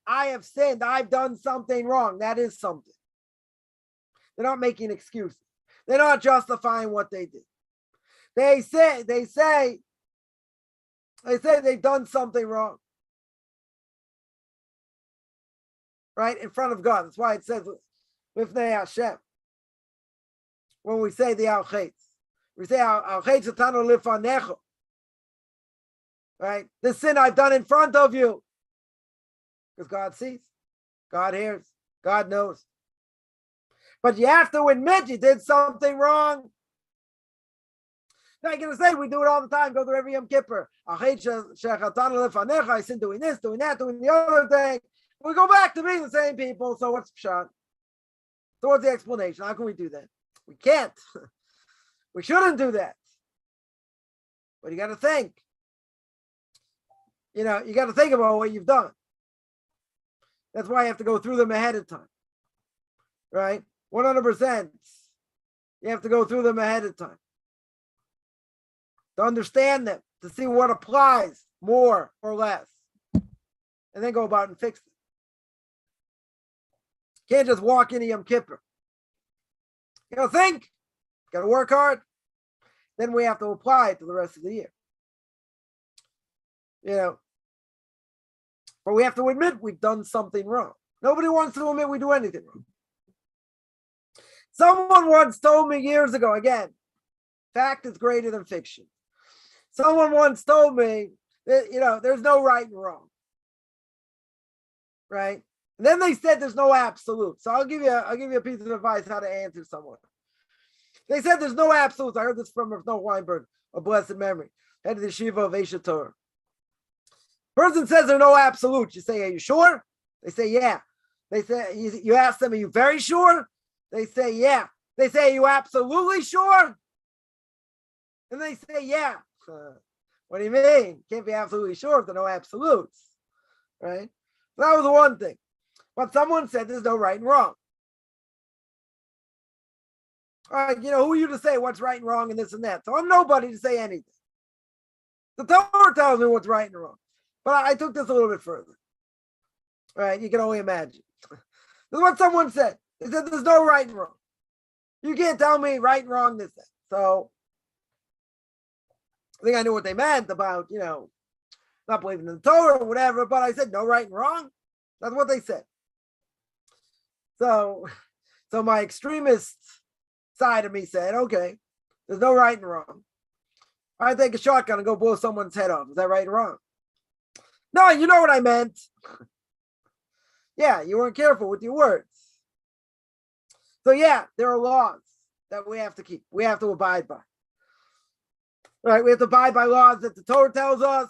S1: I have sinned, I've done something wrong, that is something. They're not making excuses. They're not justifying what they did. They say they've done something wrong. Right? In front of God. That's why it says, Lifnei Hashem. When we say the Al-Chetz. We say, Al-Chetz Atanu Lifanecha. Right? The sin I've done in front of you. Because God sees. God hears. God knows. But you have to admit you did something wrong. Now you're going to say, we do it all the time. Go through every Yom Kippur. I sin doing this, doing that, doing the other thing. We go back to being the same people. So what's pshat? So what's the explanation? How can we do that? We can't. We shouldn't do that. But you got to think. You got to think about what you've done. That's why you have to go through them ahead of time. Right? 100%. You have to go through them ahead of time. To understand them. To see what applies more or less. And then go about and fix it. You can't just walk into Yom Kippur. You got to think. You got to work hard. Then we have to apply it to the rest of the year. But we have to admit we've done something wrong. Nobody wants to admit we do anything wrong. Someone once told me years ago, again, fact is greater than fiction. Someone once told me that, there's no right and wrong. Right? And then they said there's no absolute. So I'll give you a piece of advice how to answer someone. They said there's no absolutes. I heard this from Noah Weinberg, a blessed memory, head of the Shiva of Esha Torah. Person says there's no absolutes. You say, are you sure? They say, yeah. They say, you ask them, are you very sure? They say, yeah. They say, are you absolutely sure? And they say, yeah. What do you mean? Can't be absolutely sure if there are no absolutes. Right? So that was the one thing. But someone said there's no right and wrong. All right, who are you to say what's right and wrong and this and that? So I'm nobody to say anything. The Torah tells me what's right and wrong. But I took this a little bit further. All right, you can only imagine. This is what someone said. They said there's no right and wrong. You can't tell me right and wrong this, that. So I think I knew what they meant about, not believing in the Torah or whatever, but I said no right and wrong. That's what they said. So my extremist side of me said, okay, there's no right and wrong. I take a shotgun and go blow someone's head off. Is that right or wrong? No, you know what I meant. Yeah, you weren't careful with your words. So yeah, there are laws that we have to keep. We have to abide by. Right? We have to abide by laws that the Torah tells us.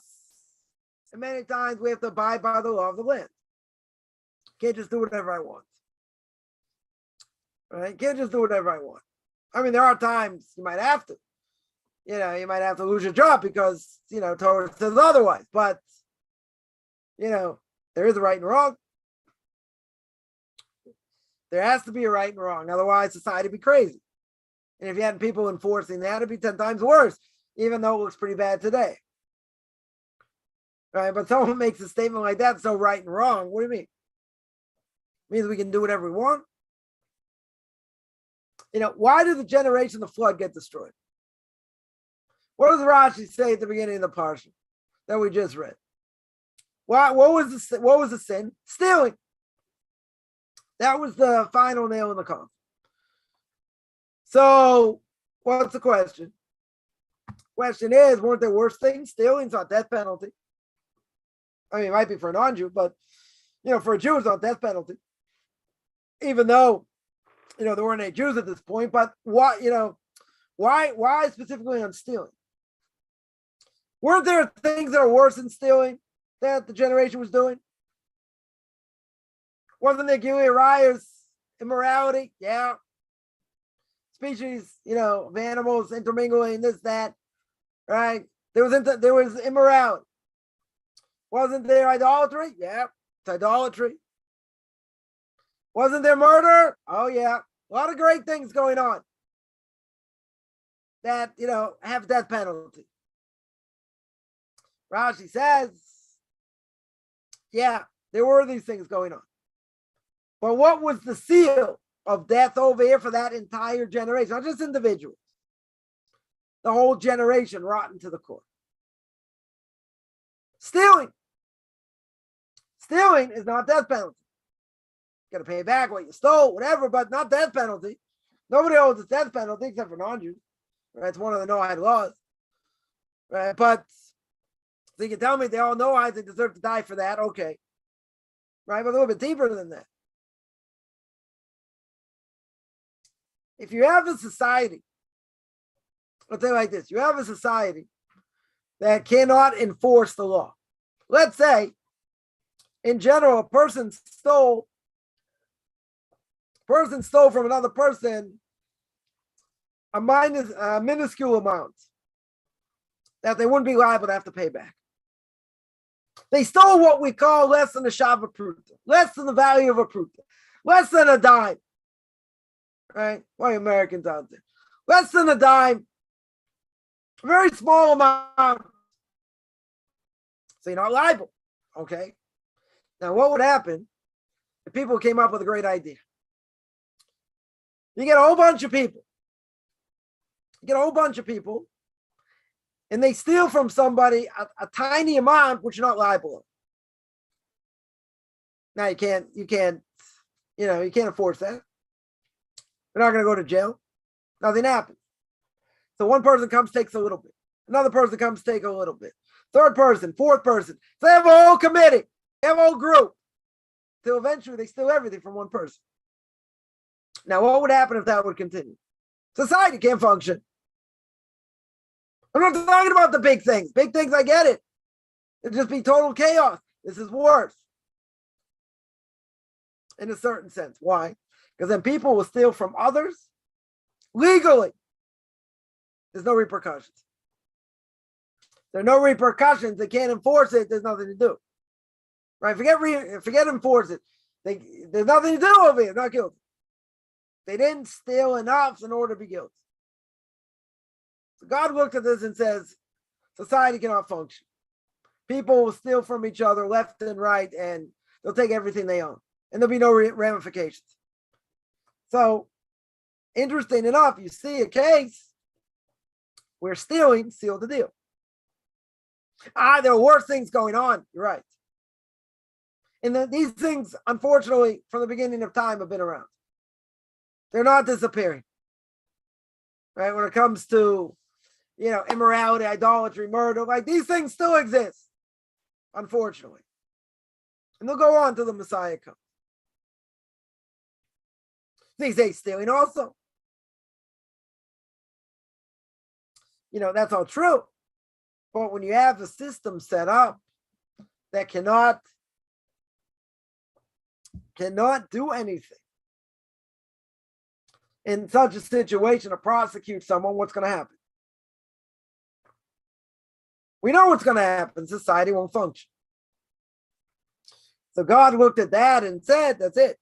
S1: And many times we have to abide by the law of the land. Can't just do whatever I want. Right? Can't just do whatever I want. I mean, there are times you might have to. You might have to lose your job because, Torah says otherwise. But, there is a right and wrong. There has to be a right and wrong. Otherwise, society would be crazy. And if you had people enforcing that, it'd be 10 times worse, even though it looks pretty bad today. Right? But someone makes a statement like that, so right and wrong. What do you mean? It means we can do whatever we want. Why did the generation of the flood get destroyed? What does Rashi say at the beginning of the parsha that we just read? What was the sin? Stealing. That was the final nail in the coffin. So, what's the question? Question is, weren't there worse things? Stealing's not death penalty. I mean, it might be for a non-Jew, but for a Jew, it's not death penalty. Even though, there weren't any Jews at this point, but why specifically on stealing? Weren't there things that are worse than stealing that the generation was doing? Wasn't there Gilead Riot's immorality? Yeah. Species, of animals intermingling, this, that, right? There was immorality. Wasn't there idolatry? Yeah, it's idolatry. Wasn't there murder? Oh, yeah. A lot of great things going on that, have death penalty. Rashi says, yeah, there were these things going on. But what was the seal of death over here for that entire generation? Not just individuals. The whole generation rotten to the core. Stealing. Stealing is not death penalty. You got to pay back what you stole, whatever, but not death penalty. Nobody holds a death penalty except for non-Jews. Right? It's one of the Noahide laws. Right? But so you can tell me they all know they deserve to die for that. Okay. Right? But a little bit deeper than that. If you have a society, let's say like this, you have a society that cannot enforce the law. Let's say, in general, a person stole from another person a minuscule amount that they wouldn't be liable to have to pay back. They stole what we call less than a shava pruta, less than the value of a pruta, less than a dime. Right? Why Americans out there? Less than a dime, a very small amount. So you're not liable. Okay. Now, what would happen if people came up with a great idea? You get a whole bunch of people. And they steal from somebody a tiny amount, which you're not liable of. Now you can't enforce that. They're not going to go to jail. Nothing happens. So one person comes, takes a little bit. Another person comes, take a little bit. Third person, fourth person. So they have a whole committee. They have a whole group. Till eventually they steal everything from one person. Now, what would happen if that would continue? Society can't function. I'm not talking about the big things. Big things, I get it. It'd just be total chaos. This is worse. In a certain sense. Why? Because then people will steal from others legally. There's no repercussions. There are no repercussions. They can't enforce it. There's nothing to do. Right? Forget enforce it. There's nothing to do over here. Not guilty. They didn't steal enough in order to be guilty. So God looked at this and says, society cannot function. People will steal from each other left and right, and they'll take everything they own. And there'll be no ramifications. So, interesting enough, you see a case where stealing sealed the deal. There are worse things going on. You're right. And these things, unfortunately, from the beginning of time have been around. They're not disappearing. Right? When it comes to, immorality, idolatry, murder, like these things still exist, unfortunately. And they'll go on till the Messiah comes. These days, stealing also. That's all true. But when you have a system set up that cannot do anything in such a situation to prosecute someone, what's going to happen? We know what's going to happen. Society won't function. So God looked at that and said, that's it.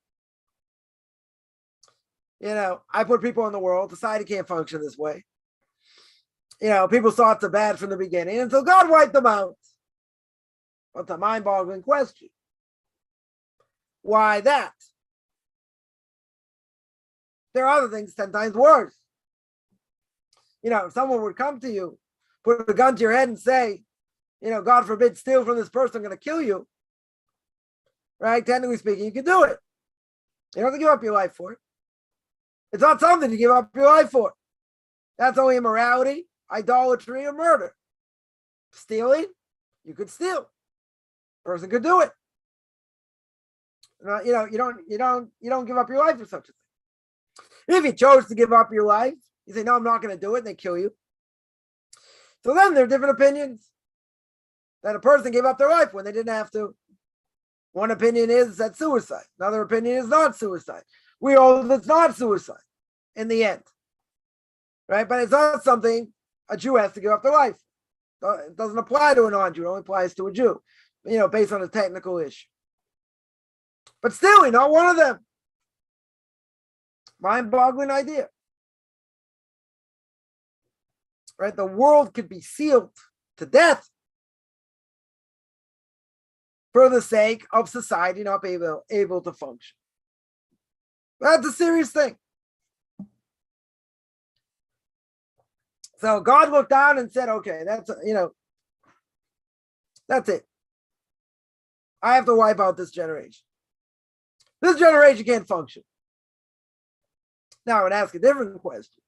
S1: I put people in the world. Society can't function this way. People's thoughts are bad from the beginning. And so God wiped them out. That's a mind-boggling question. Why that? There are other things 10 times worse. If someone would come to you, put a gun to your head and say, God forbid, steal from this person, I'm going to kill you. Right? Technically speaking, you can do it. You don't have to give up your life for it. It's not something to give up your life for. That's only immorality, idolatry, or murder. Stealing, you could steal. A person could do it. You don't give up your life for such a thing. If you chose to give up your life, you say, no, I'm not going to do it, and they kill you. So then there are different opinions that a person gave up their life when they didn't have to. One opinion is that's suicide. Another opinion is not suicide. We hold it's not suicide in the end, right? But it's not something a Jew has to give up their life. It doesn't apply to a non-Jew. It only applies to a Jew, based on a technical issue. But still, not one of them. Mind-boggling idea. Right? The world could be sealed to death for the sake of society not being able to function. That's a serious thing. So God looked down and said, okay, that's it. I have to wipe out this generation. This generation can't function. Now I would ask a different question.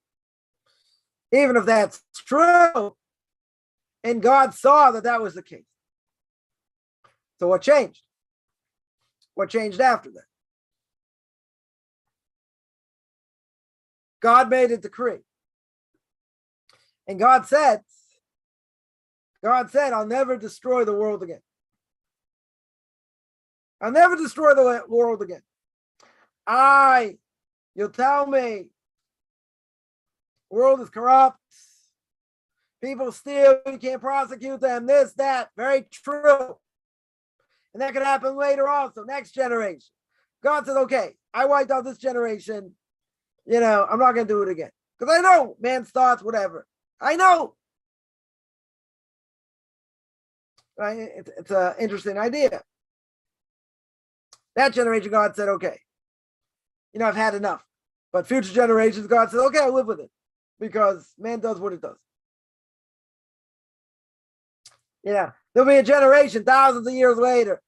S1: Even if that's true, and God saw that was the case. So what changed? What changed after that? God made a decree. And God said, I'll never destroy the world again. I'll never destroy the world again. You'll tell me, the world is corrupt. People steal, you can't prosecute them, this, that. Very true. And that could happen later also, next generation. God said, okay, I wiped out this generation. I'm not going to do it again. Because I know man's thoughts, whatever. I know. Right? It's an interesting idea. That generation, God said, okay, I've had enough. But future generations, God said, okay, I'll live with it. Because man does what it does. There'll be a generation thousands of years later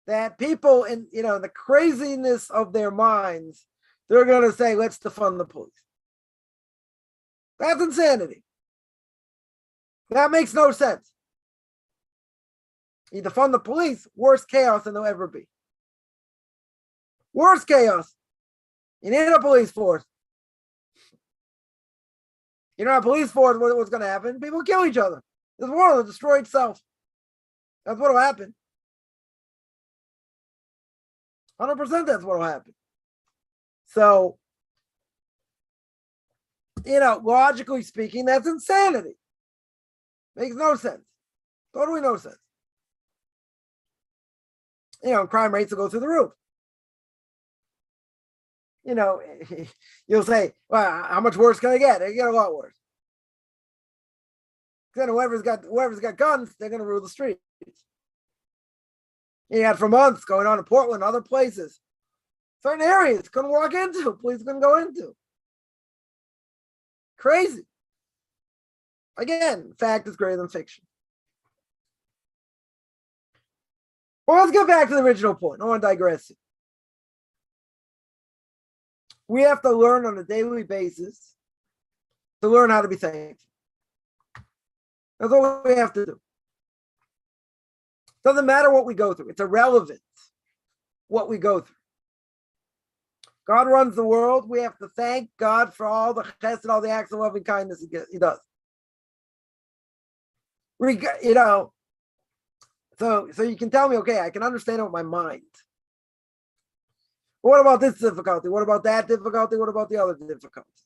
S1: that people in, the craziness of their minds, they're going to say, let's defund the police. That's insanity. That makes no sense. You defund the police, worst chaos than there'll ever be. Worst chaos. You need a police force. You don't have a police force, what's going to happen? People kill each other. This world will destroy itself. That's what will happen. 100% that's what will happen. So, logically speaking, that's insanity. Makes no sense. Totally no sense. Crime rates will go through the roof. You'll say, well, how much worse can I get? They get a lot worse. Then whoever's got guns, they're going to rule the streets. You had for months going on in Portland, other places. Certain areas couldn't walk into, police couldn't go into. Crazy. Again, fact is greater than fiction. Well, let's go back to the original point. I want to digress. We have to learn on a daily basis to learn how to be thankful. That's all we have to do. Doesn't matter what we go through. It's irrelevant what we go through. God runs the world. We have to thank God for all the chesed, all the acts of loving kindness he does. So you can tell me, okay, I can understand it with my mind. What about this difficulty? What about that difficulty? What about the other difficulties?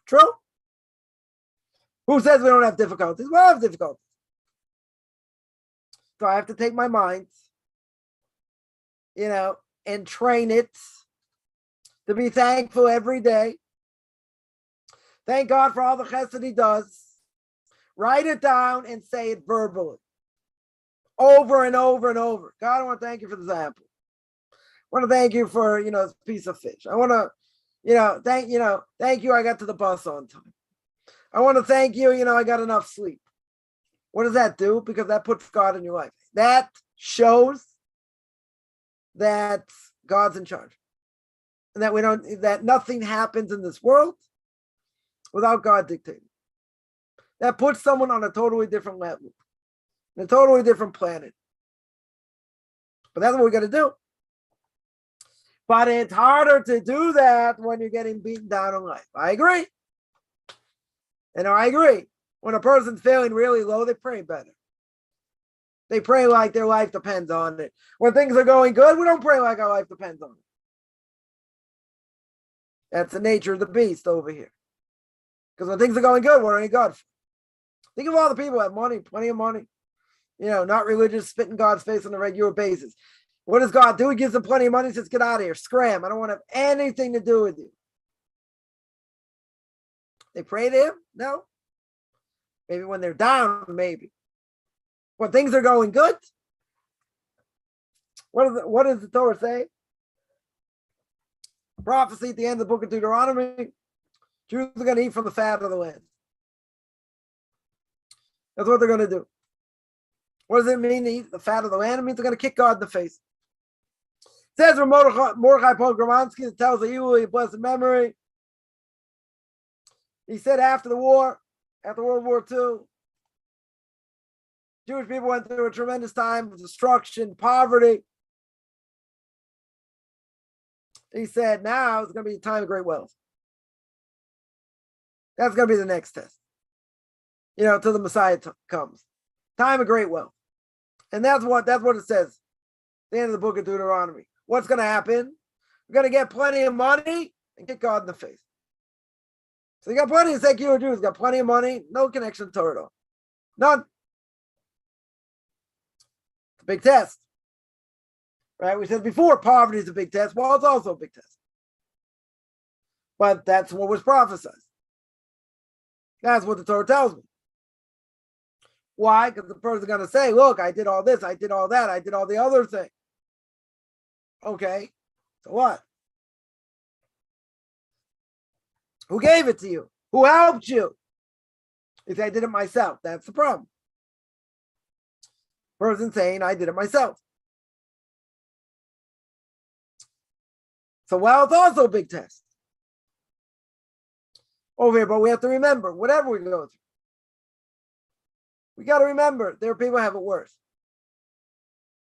S1: True? Who says we don't have difficulties? We have difficulties. So I have to take my mind, and train it to be thankful every day. Thank God for all the chesed he does. Write it down and say it verbally. Over and over and over. God, I want to thank you for this apple. I want to thank you for, this piece of fish. I want to, thank you, I got to the bus on time. I want to thank you, I got enough sleep. What does that do? Because that puts God in your life. That shows that God's in charge. And that nothing happens in this world without God dictating. That puts someone on a totally different level, a totally different planet. But that's what we got to do. But it's harder to do that when you're getting beaten down in life. I agree. I agree. When a person's feeling really low, they pray better. They pray like their life depends on it. When things are going good, we don't pray like our life depends on it. That's the nature of the beast over here. Because when things are going good, what are you God for? Think of all the people who have money, plenty of money, not religious, spitting God's face on a regular basis. What does God do? He gives them plenty of money, says, get out of here, scram. I don't want to have anything to do with you. They pray to him? No. Maybe when they're down, maybe. When things are going good, what does the Torah say? Prophecy at the end of the book of Deuteronomy, Jews are going to eat from the fat of the land. That's what they're going to do. What does it mean to eat the fat of the land? It means they're going to kick God in the face. It says from Mordechai Pogramansky, that tells the evil blessed memory. He said after the war, after World War II, Jewish people went through a tremendous time of destruction, poverty. He said now it's going to be a time of great wealth. That's going to be the next test. Till the Messiah comes. Time of great wealth. And that's what it says at the end of the book of Deuteronomy. What's going to happen? We're going to get plenty of money and kick God in the face. So you got plenty of secular Jews, got plenty of money, no connection to Torah at all. None. It's a big test. Right? We said before, poverty is a big test. Well, it's also a big test. But that's what was prophesied. That's what the Torah tells me. Why? Because the person's going to say, look, I did all this, I did all that, I did all the other thing. Okay, so what? Who gave it to you? Who helped you? If I did it myself, that's the problem. Person saying, I did it myself. So wealth also a big test. Over here, but we have to remember, whatever we go through, we got to remember there are people who have it worse.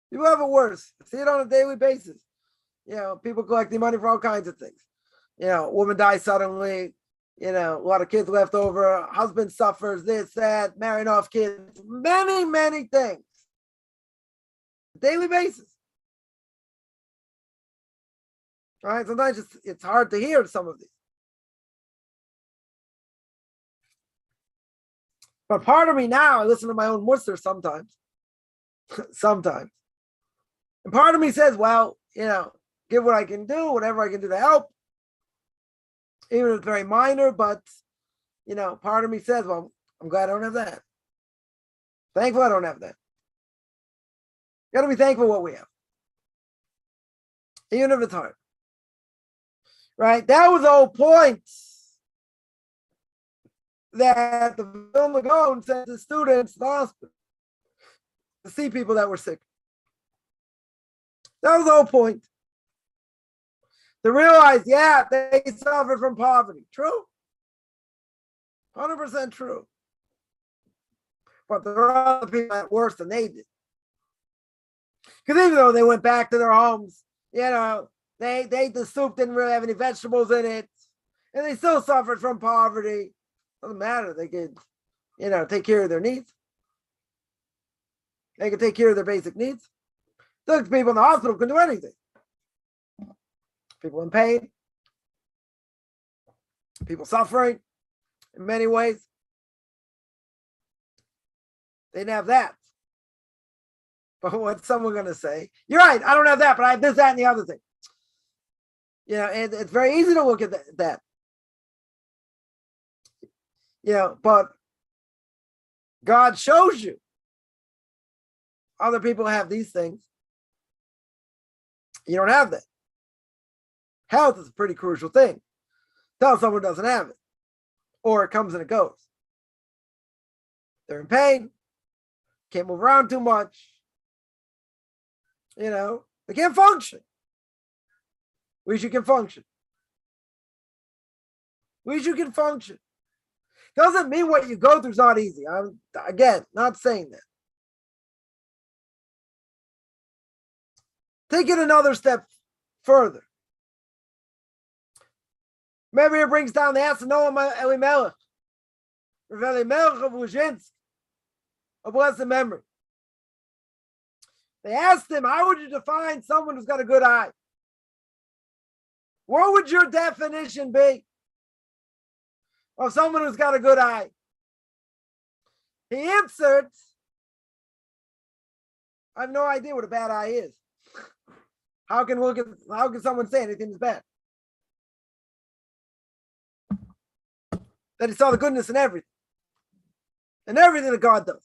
S1: People have it worse. I see it on a daily basis. People collecting money for all kinds of things. A woman dies suddenly. A lot of kids left over. Husband suffers this, that, marrying off kids. Many, many things. Daily basis. All right. Sometimes it's hard to hear some of these. But part of me now, I listen to my own muster sometimes. Sometimes. And part of me says, well, give what I can do, whatever I can do to help. Even if it's very minor, but, part of me says, well, I'm glad I don't have that. Thankful I don't have that. You got to be thankful for what we have. Even if it's hard. Right? That was the whole point that the Vilna Gaon sent the students to the hospital to see people that were sick. That was the whole point. To realize, yeah, they suffered from poverty. True. 100% true. But there are other people that worse than they did. Because even though they went back to their homes, the soup didn't really have any vegetables in it, and they still suffered from poverty. Doesn't matter. They could, take care of their needs. They could take care of their basic needs. Those people in the hospital couldn't do anything. People in pain. People suffering in many ways. They didn't have that. But what's someone going to say? You're right, I don't have that, but I have this, that, and the other thing. It's very easy to look at that. But God shows you other people have these things. You don't have that. Health is a pretty crucial thing. Tell someone doesn't have it. Or it comes and it goes. They're in pain. Can't move around too much. They can't function. We should can function. We should can function. Doesn't mean what you go through is not easy. I'm, again, not saying that. Take it another step further. Maybe it brings down the house of Noah Elimelech. Rav Elimelech of Luzhinsk. A blessed memory. They asked him, how would you define someone who's got a good eye? What would your definition be of someone who's got a good eye? He answered, I have no idea what a bad eye is. How can someone say anything is bad? That he saw the goodness in everything. And everything that God does.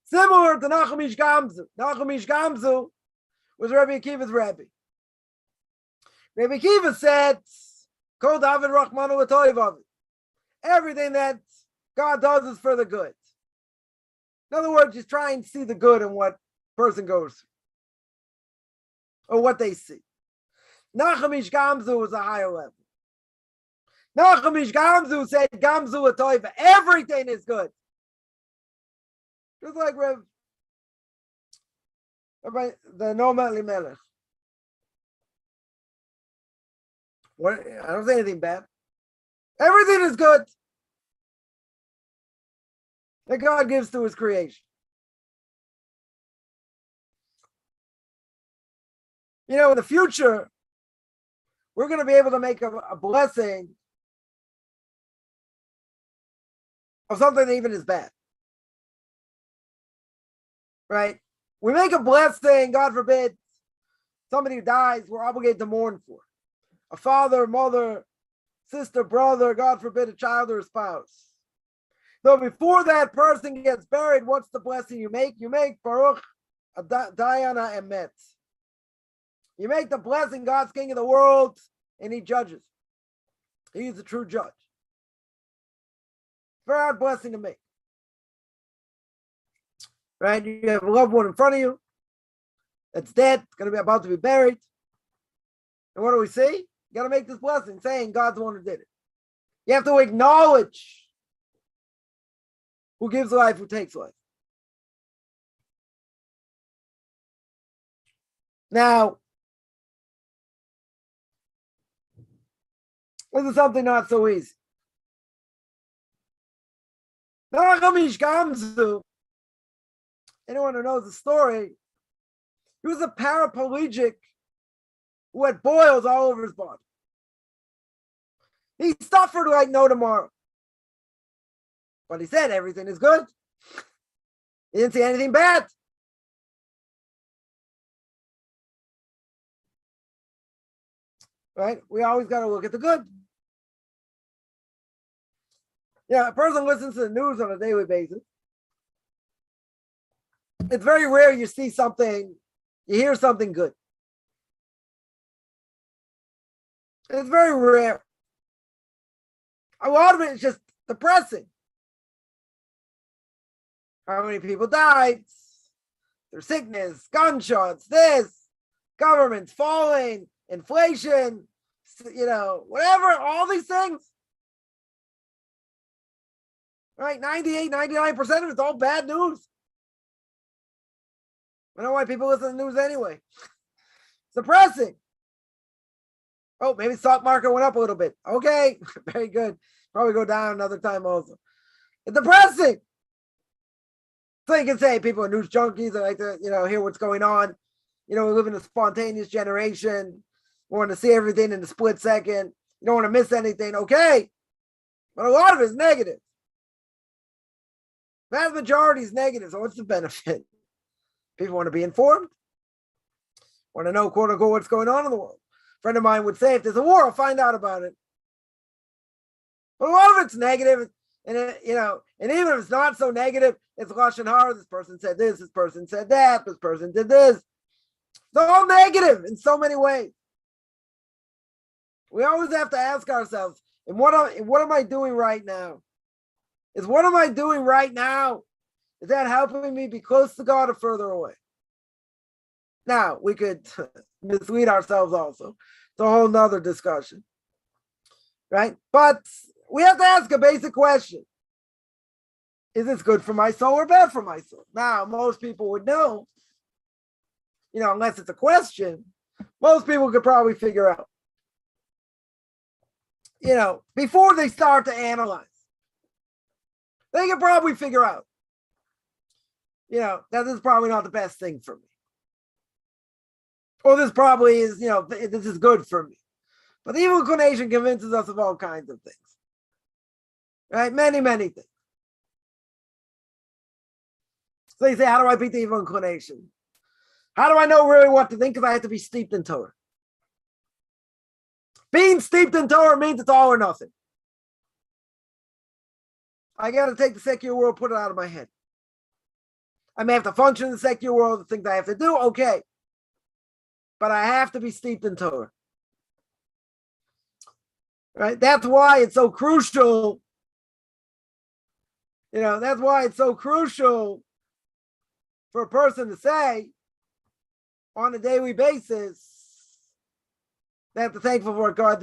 S1: Similar to Nachum Ish Gamzu. Nachum Ish Gamzu was Rabbi Akiva's rabbi. Rabbi Akiva said, Kol David Rachmanu L'Toivav. Everything that God does is for the good. In other words, just try and see the good in what person goes through. Or what they see. Nachum Ish Gamzu was a higher level. Nachum Ish Gamzu said, Gamzu L'Toiva. Everything is good. Just like the Noma Elimelech. What? I don't say anything bad. Everything is good that God gives to his creation. You know, in the future, we're going to be able to make a blessing of something that even is bad. Right? We make a blessing, God forbid, somebody who dies, we're obligated to mourn for. A father, mother, sister, brother, God forbid, a child or a spouse. So before that person gets buried, what's the blessing you make? You make Baruch Dayana Emet. You make the blessing, God's king of the world, and he judges. He's the true judge. Very hard blessing to make. Right? You have a loved one in front of you that's dead, going to be about to be buried. And what do we see? You got to make this blessing saying God's the one who did it. You have to acknowledge who gives life, who takes life. Now, this is something not so easy. Nachum Ish Gamzu, anyone who knows the story, he was a paraplegic who had boils all over his body. He suffered like no tomorrow. But he said everything is good. He didn't see anything bad. Right? We always got to look at the good. Yeah, a person listens to the news on a daily basis. It's very rare you see something, you hear something good. It's very rare. A lot of it is just depressing. How many people died? Their sickness, gunshots, this, governments falling, inflation, whatever, all these things. Right? 98, 99% of it's all bad news. I don't know why people listen to the news anyway. It's depressing. Oh, maybe the stock market went up a little bit. Okay, very good. Probably go down another time also. It's depressing. So you can say people are news junkies. They like to, hear what's going on. We live in a spontaneous generation. We want to see everything in a split second. You don't want to miss anything. Okay. But a lot of it is negative. Vast majority is negative. So what's the benefit? People want to be informed. Want to know, quote unquote, what's going on in the world. A friend of mine would say, if there's a war, I'll find out about it. But a lot of it's negative. And, and even if it's not so negative, it's Lashon Hara. This person said this person said that, this person did this. It's all negative in so many ways. We always have to ask ourselves, what am I doing right now? What am I doing right now? Is that helping me be close to God or further away? Now, we could mislead ourselves also. It's a whole nother discussion. Right? But we have to ask a basic question. Is this good for my soul or bad for my soul? Now, most people would know, unless it's a question, most people could probably figure out. Before they start to analyze, they could probably figure out. that this is probably not the best thing for me. Or this probably is, this is good for me. But the evil inclination convinces us of all kinds of things. Right? Many, many things. So you say, how do I beat the evil inclination? How do I know really what to think? Because I have to be steeped in Torah. Being steeped in Torah means it's all or nothing. I got to take the secular world, put it out of my head. I may have to function in the secular world, the things I have to do, okay. But I have to be steeped in Torah. Right? That's why it's so crucial. That's why it's so crucial for a person to say on a daily basis that they're thankful for what God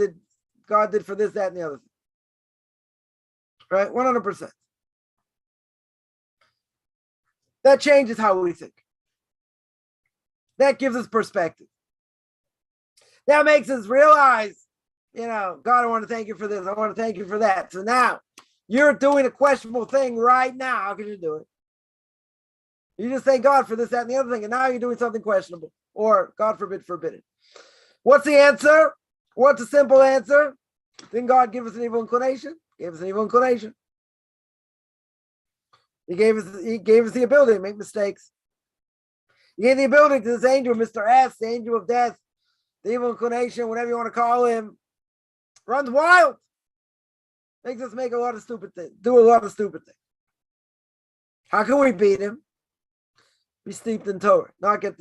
S1: did for this, that, and the other thing. Right? 100%. That changes how we think. That gives us perspective. That makes us realize, God, I want to thank you for this. I want to thank you for that. So now you're doing a questionable thing right now. How can you do it? You just thank God for this, that, and the other thing. And now you're doing something questionable or, God forbid, forbidden. What's the answer? What's a simple answer? Didn't God give us an evil inclination? Gave us an evil inclination. He gave us the ability to make mistakes. He gave the ability to this angel, Mr. S, the angel of death, the evil inclination, whatever you want to call him, runs wild. Makes us make a lot of stupid things, do a lot of stupid things. How can we beat him? Be steeped in Torah, not get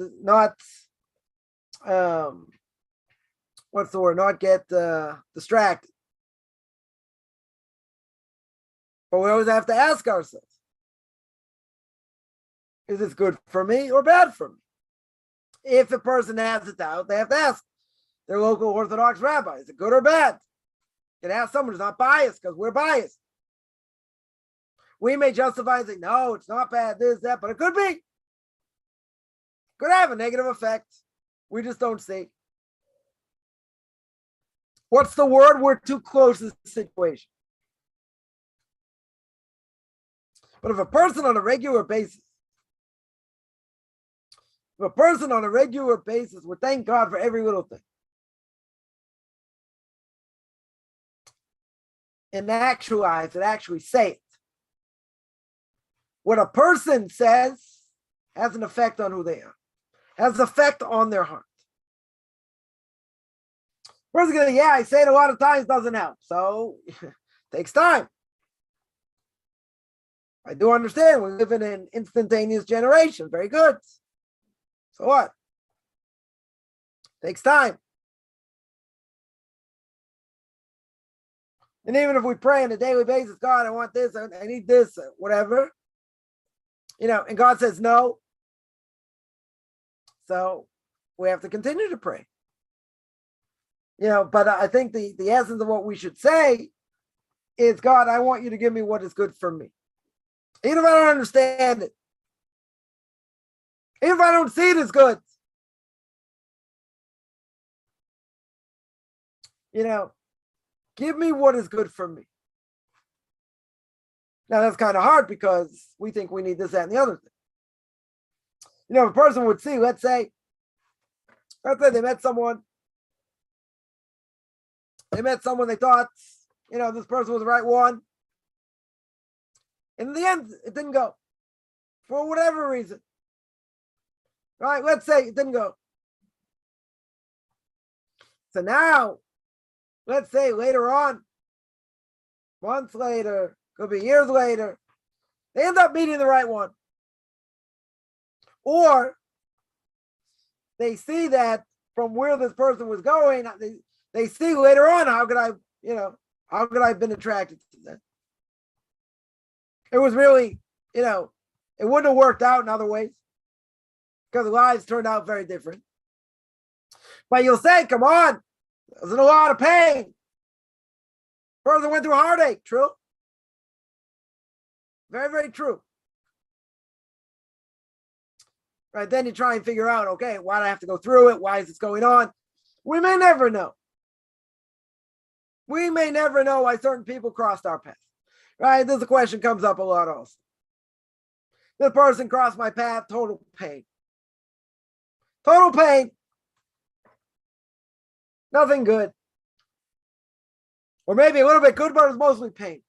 S1: distracted. But we always have to ask ourselves, is this good for me or bad for me? If a person has a doubt, they have to ask their local Orthodox rabbi, is it good or bad? You can ask someone who's not biased, because we're biased. We may justify and say, no, it's not bad, this, that, but it could be. Could have a negative effect. We just don't see. What's the word? We're too close to the situation. But if a person on a regular basis would thank God for every little thing, and actually say it, what a person says has an effect on who they are, has an effect on their heart. Person's going to, I say it a lot of times, doesn't help. So it takes time. I do understand we live in an instantaneous generation. Very good. So what? Takes time. And even if we pray on a daily basis, God, I want this, I need this, whatever, and God says no. So we have to continue to pray. But I think the essence of what we should say is, God, I want you to give me what is good for me. Even if I don't understand it. Even if I don't see it as good. Give me what is good for me. Now that's kind of hard because we think we need this, that, and the other thing. If a person would see, let's say they met someone. They thought, this person was the right one. And in the end, it didn't go. For whatever reason. Right? Let's say it didn't go. So now, let's say later on, months later, could be years later, they end up meeting the right one. Or they see that from where this person was going, they see later on, how could I have been attracted to that? It was really, it wouldn't have worked out in other ways because the lives turned out very different. But you'll say, come on, I was in a lot of pain. Person went through a heartache. True. Very, very true. Right, then you try and figure out, okay, why do I have to go through it? Why is this going on? We may never know. We may never know why certain people crossed our path. Right? This question comes up a lot also. This person crossed my path, total pain. Total pain. Nothing good. Or maybe a little bit good, but it's mostly pain.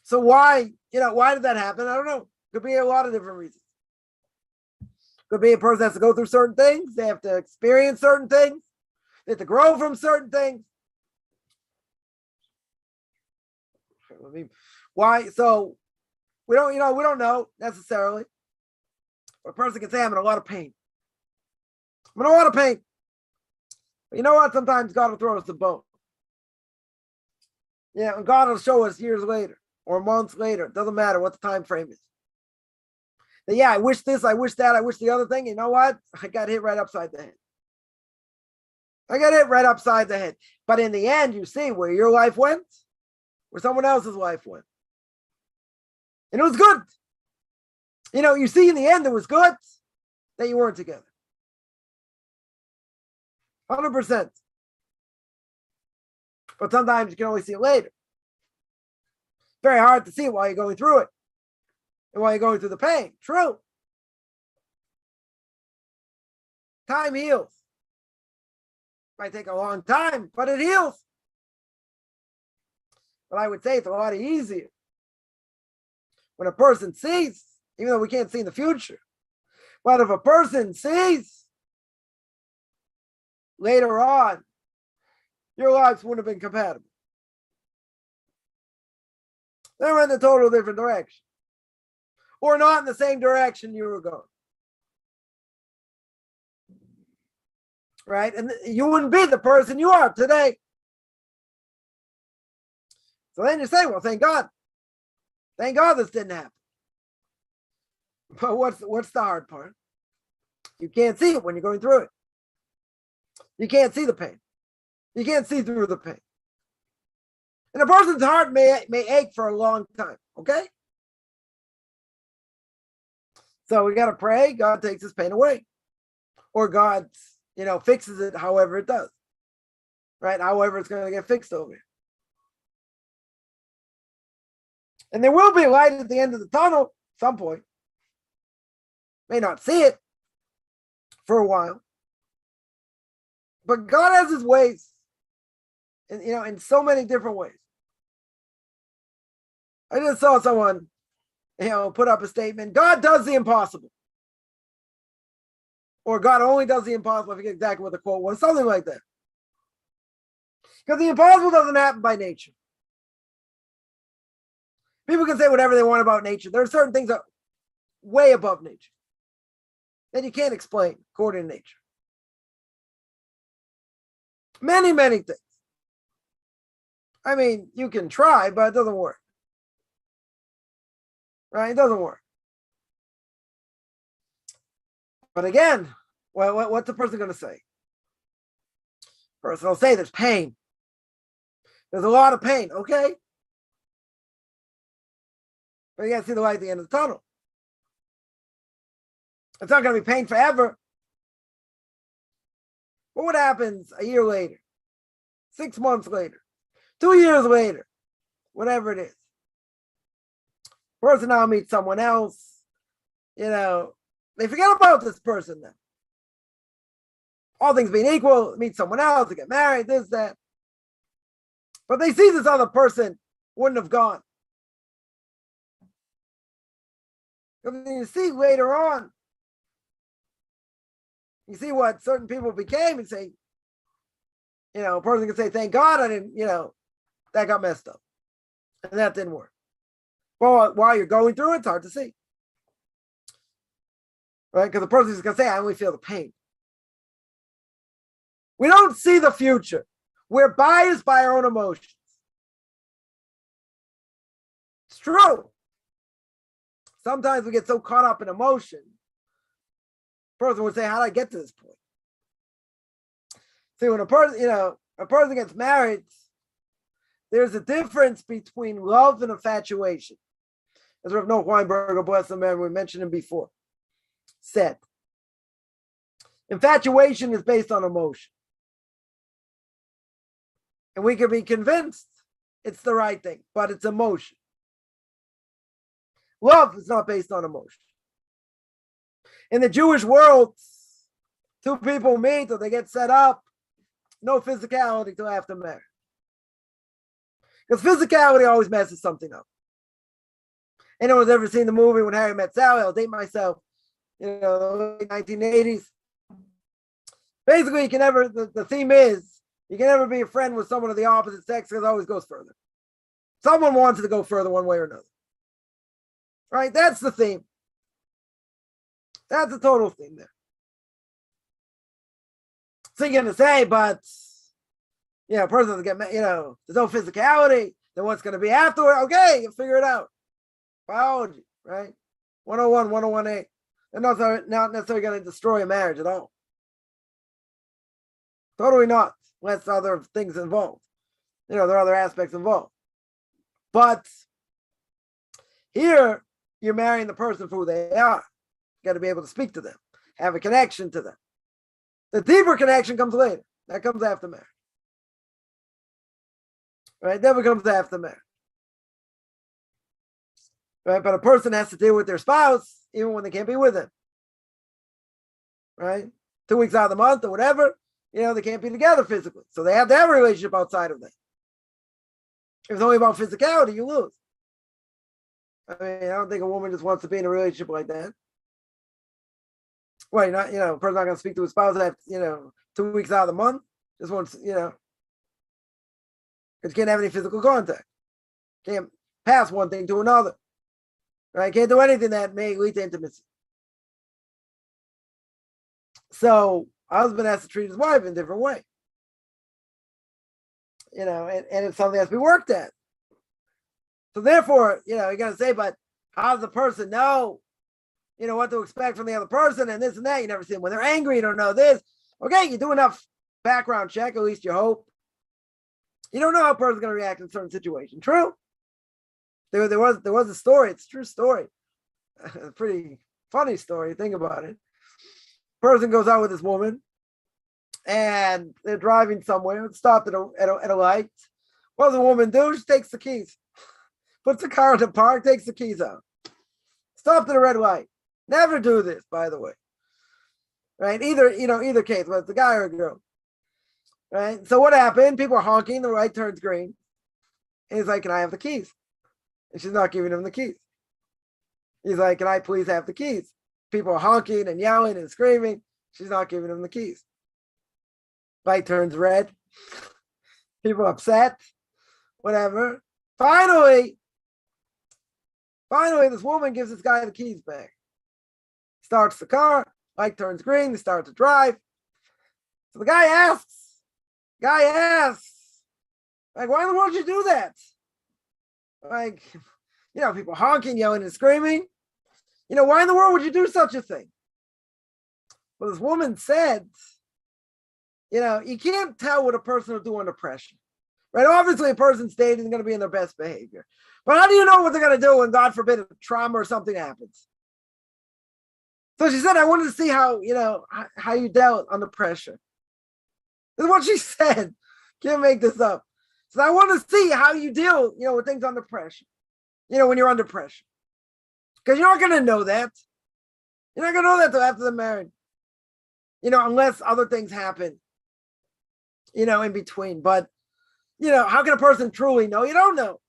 S1: So why did that happen? I don't know. Could be a lot of different reasons. Could be a person has to go through certain things. They have to experience certain things. They have to grow from certain things. Why? So we don't know necessarily. But a person can say, I'm in a lot of pain. I'm in a lot of pain. But you know what? Sometimes God will throw us a bone. Yeah, and God will show us years later or months later. It doesn't matter what the time frame is. But yeah, I wish this, I wish that, I wish the other thing. You know what? I got hit right upside the head. I got hit right upside the head. But in the end, you see where your life went, where someone else's life went. And it was good. You see in the end, it was good that you weren't together. 100%. But sometimes you can only see it later. Very hard to see it while you're going through it. And while you're going through the pain. True. Time heals. Might take a long time, but it heals. But I would say it's a lot easier when a person sees, even though we can't see in the future. But if a person sees later on, your lives wouldn't have been compatible. They were in a total different direction. Or not in the same direction you were going. Right? And you wouldn't be the person you are today. So then you say, well, thank God. Thank God this didn't happen. But what's the hard part? You can't see it when you're going through it. You can't see the pain. You can't see through the pain. And a person's heart may ache for a long time, okay? So we got to pray God takes this pain away. Or God, fixes it however it does. Right? However it's going to get fixed over here. And there will be light at the end of the tunnel at some point. May not see it for a while. But God has his ways. And, in so many different ways. I just saw someone, put up a statement. God does the impossible. Or God only does the impossible. I forget exactly what the quote was. Something like that. Because the impossible doesn't happen by nature. People can say whatever they want about nature. There are certain things that are way above nature that you can't explain according to nature. Many, many things. I mean, you can try, but it doesn't work. Right? It doesn't work. But again, what's the person going to say? Person will say there's pain. There's a lot of pain, okay? But you got to see the light at the end of the tunnel. It's not going to be pain forever. But what happens a year later? 6 months later? 2 years later? Whatever it is. Person now meets someone else. They forget about this person then. All things being equal, meet someone else, they get married, this, that. But they see this other person wouldn't have gone. And then you see later on, you see what certain people became and say, a person can say, thank God I didn't, that got messed up. And that didn't work. Well, while you're going through it, it's hard to see. Right? Because the person is going to say, I only feel the pain. We don't see the future. We're biased by our own emotions. It's true. Sometimes we get so caught up in emotion. A person would say, how did I get to this point? See, when a person gets married, there's a difference between love and infatuation. As Rav Noach Weinberger, bless him, we mentioned him before, said. Infatuation is based on emotion. And we can be convinced it's the right thing, but it's emotion. Love is not based on emotion. In the Jewish world, two people meet or they get set up, no physicality till after marriage. Because physicality always messes something up. Anyone's ever seen the movie When Harry Met Sally? I'll date myself. The late 1980s. Basically, you can never, the theme is, you can never be a friend with someone of the opposite sex because it always goes further. Someone wants it to go further one way or another. Right? That's the theme. That's the total theme there. So you're going to say, but, a person doesn't get, there's no physicality. Then what's going to be afterward? Okay, you figure it out. Biology, right? 101, 101A. They're not necessarily going to destroy a marriage at all. Totally not, unless other things involved. There are other aspects involved. But here, you're marrying the person for who they are. You got to be able to speak to them, have a connection to them. The deeper connection comes later. That comes after marriage. Right? That comes after marriage. Right? But a person has to deal with their spouse even when they can't be with them. Right? 2 weeks out of the month or whatever, they can't be together physically. So they have to have a relationship outside of that. If it's only about physicality, you lose. I don't think a woman just wants to be in a relationship like that. Well, a person's not going to speak to his spouse after, 2 weeks out of the month. Just wants, because you can't have any physical contact. Can't pass one thing to another. Right? Can't do anything that may lead to intimacy. So, a husband has to treat his wife in a different way. And it's something that has to be worked at. So therefore, you're going to say, but how does the person know, what to expect from the other person and this and that? You never see them when they're angry, you don't know this. Okay, you do enough background check, at least you hope. You don't know how a person's going to react in a certain situation. True. There was a story, it's a true story. A pretty funny story, think about it. Person goes out with this woman and they're driving somewhere, stopped at a light. What does the woman do? She takes the keys, puts the car in the park, takes the keys out. Stopped at a red light. Never do this, by the way. Right? Either case, whether it's a guy or a girl. Right? So what happened? People are honking, the light turns green. And he's like, can I have the keys? And she's not giving him the keys. He's like, can I please have the keys? People are honking and yelling and screaming. She's not giving him the keys. Light turns red. People upset. Whatever. Finally, this woman gives this guy the keys back. Starts the car. Light turns green. They start to drive. So the guy asks, like, why in the world did you do that? Like, people honking, yelling, and screaming. Why in the world would you do such a thing? Well, this woman said, you can't tell what a person will do under pressure. Right? Obviously, a person's dating is going to be in their best behavior. But how do you know what they're going to do when, God forbid, a trauma or something happens? So she said, I wanted to see how you dealt under pressure. This is what she said. Can't make this up. So I want to see how you deal, with things under pressure. When you're under pressure. Because you're not going to know that. You're not going to know that until after they're married. Unless other things happen, in between. But, how can a person truly know? You don't know.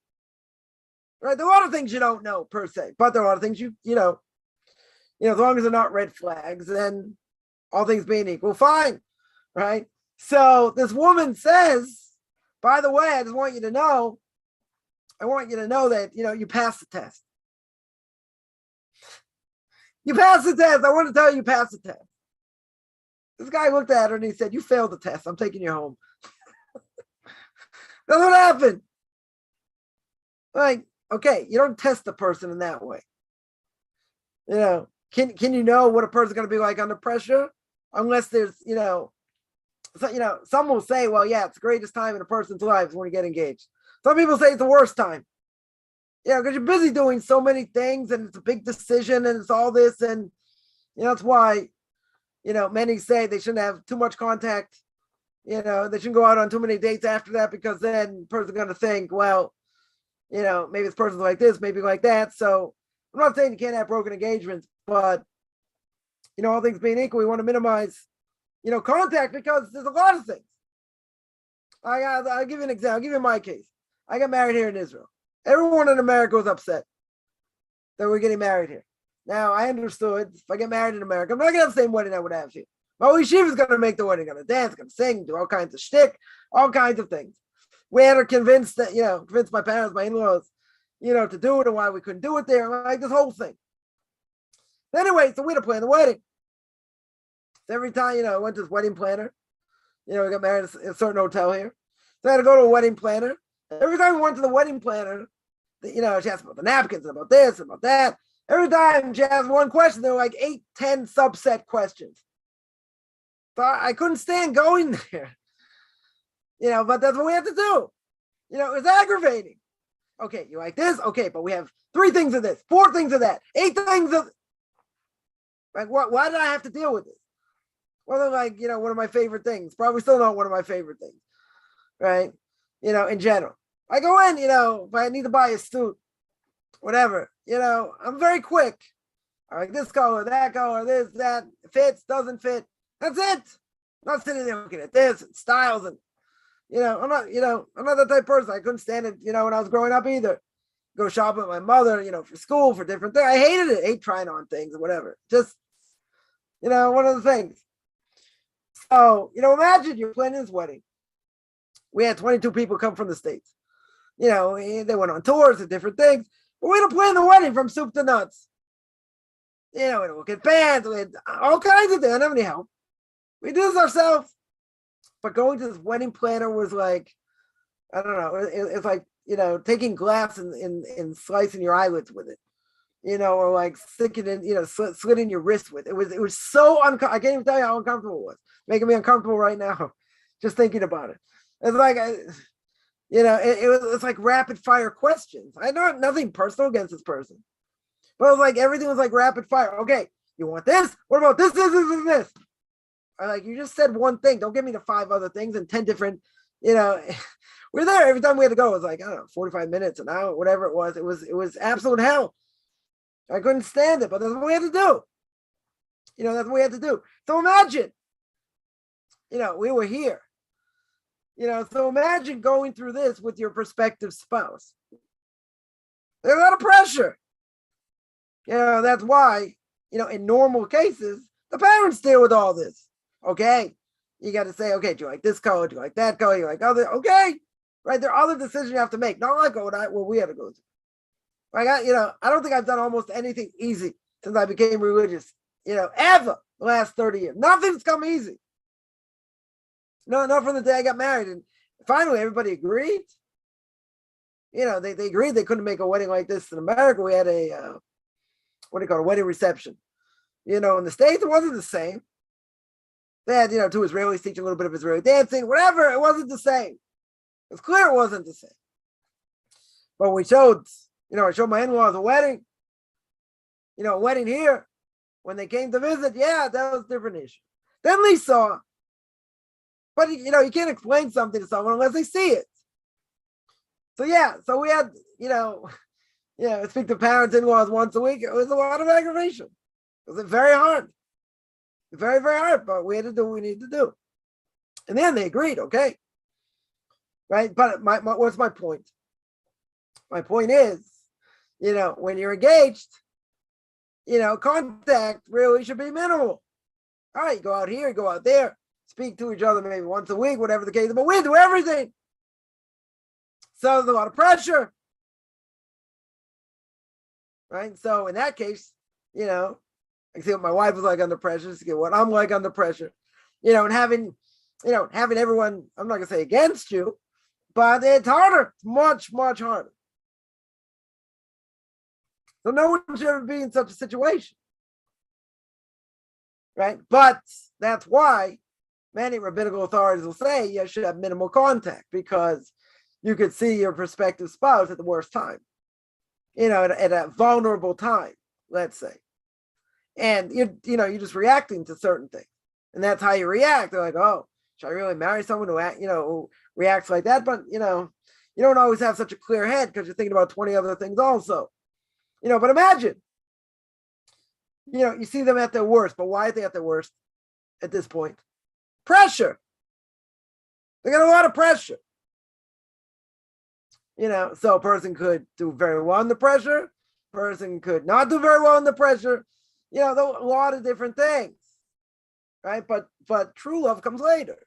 S1: Right? There are a lot of things you don't know, per se. But there are a lot of things as long as they're not red flags, then all things being equal, fine. Right? So this woman says, by the way, I want you to know that, you passed the test. You passed the test. I want to tell you passed the test. This guy looked at her and he said, you failed the test. I'm taking you home. That's what happened. Like, okay, you don't test the person in that way. Can you know what a person's going to be like under pressure? Unless there's, some will say, well, yeah, it's the greatest time in a person's life is when you get engaged. Some people say it's the worst time. Because you're busy doing so many things and it's a big decision and it's all this. And, that's why, many say they shouldn't have too much contact. They shouldn't go out on too many dates after that because then the person's going to think, well, maybe this person's like this, maybe like that. So I'm not saying you can't have broken engagements, but all things being equal, we want to minimize, contact, because there's a lot of things. I'll give you an example. I'll give you my case. I got married here in Israel. Everyone in America was upset that we're getting married here. Now, I understood if I get married in America, I'm not going to have the same wedding I would have here. My yeshiva is going to make the wedding, going to dance, going to sing, do all kinds of shtick, all kinds of things. We had to convince my parents, my in-laws, to do it, and why we couldn't do it there, like this whole thing. Anyway, so we had to plan the wedding. So every time, I went to this wedding planner. We got married at a certain hotel here. So I had to go to a wedding planner. Every time we went to the wedding planner, she asked about the napkins, about this, about that. Every time she asked one question, there were like 8, 10 subset questions. So I couldn't stand going there. But that's what we had to do. It was aggravating. Okay, you like this? Okay, but we have 3 things of this, 4 things of that, 8 things of... Like, why did I have to deal with this? Well, they're like, one of my favorite things. Probably still not one of my favorite things, right? In general. I go in, if I need to buy a suit, whatever, I'm very quick. I like this color, that color, this, that, fits, doesn't fit. That's it. I'm not sitting there looking at this and styles and, I'm not that type of person. I couldn't stand it, when I was growing up either. Go shopping with my mother, for school, for different things. I hated it. I hate trying on things or whatever. Just, one of the things. So, imagine you're planning this wedding. We had 22 people come from the States. They went on tours and different things. But we had to plan the wedding from soup to nuts. We had to look at bands. We had all kinds of things. I didn't have any help. We did this ourselves. But going to this wedding planner was like, I don't know. It's like, taking glass and slicing your eyelids with it. Or like sticking in, slitting your wrist with it. It was so uncomfortable. I can't even tell you how uncomfortable it was. Making me uncomfortable right now, just thinking about it. It's like, it's like rapid fire questions. I know nothing personal against this person, but it was like everything was like rapid fire. Okay, you want this? What about this? This. I like, you just said one thing. Don't give me the 5 other things and 10 different. We're there every time we had to go. It was like, I don't know, 45 minutes, an hour, whatever it was. It was absolute hell. I couldn't stand it, but that's what we had to do. That's what we had to do. So imagine, we were here. So imagine going through this with your prospective spouse. There's a lot of pressure. That's why, in normal cases, the parents deal with all this. Okay. You got to say, okay, do you like this color? Do you like that color? You like other? Okay. Right. There are other decisions you have to make. Not like what we had to go through. Like, I don't think I've done almost anything easy since I became religious, ever the last 30 years. Nothing's come easy. No, not from the day I got married. And finally, everybody agreed. They agreed they couldn't make a wedding like this in America. We had a, a wedding reception. In the States, it wasn't the same. They had, 2 Israelis teaching a little bit of Israeli dancing, whatever. It wasn't the same. It was clear it wasn't the same. But we showed... I showed my in-laws a wedding, a wedding here. When they came to visit, yeah, that was a different issue. Then they saw, but you can't explain something to someone unless they see it. So yeah, so we had, speak to parents, in-laws once a week. It was a lot of aggravation. It was very hard. Very, very hard, but we had to do what we needed to do. And then they agreed, okay. Right, but what's my point? My point is, when you're engaged, contact really should be minimal. All right, you go out here, you go out there, speak to each other maybe once a week, whatever the case, but we do everything. So there's a lot of pressure. Right? So in that case, I see what my wife was like under pressure, see what I'm like under pressure. And having everyone, I'm not gonna say against you, but it's harder. It's much, much harder. So no one should ever be in such a situation. Right? But that's why many rabbinical authorities will say you should have minimal contact, because you could see your prospective spouse at the worst time, at a vulnerable time, let's say. And you're just reacting to certain things. And that's how you react. They're like, oh, should I really marry someone who reacts like that? But you don't always have such a clear head, because you're thinking about 20 other things also. But imagine, you see them at their worst, but why are they at their worst at this point? Pressure. They got a lot of pressure. So a person could do very well under pressure. Person could not do very well under pressure. A lot of different things, right? But true love comes later.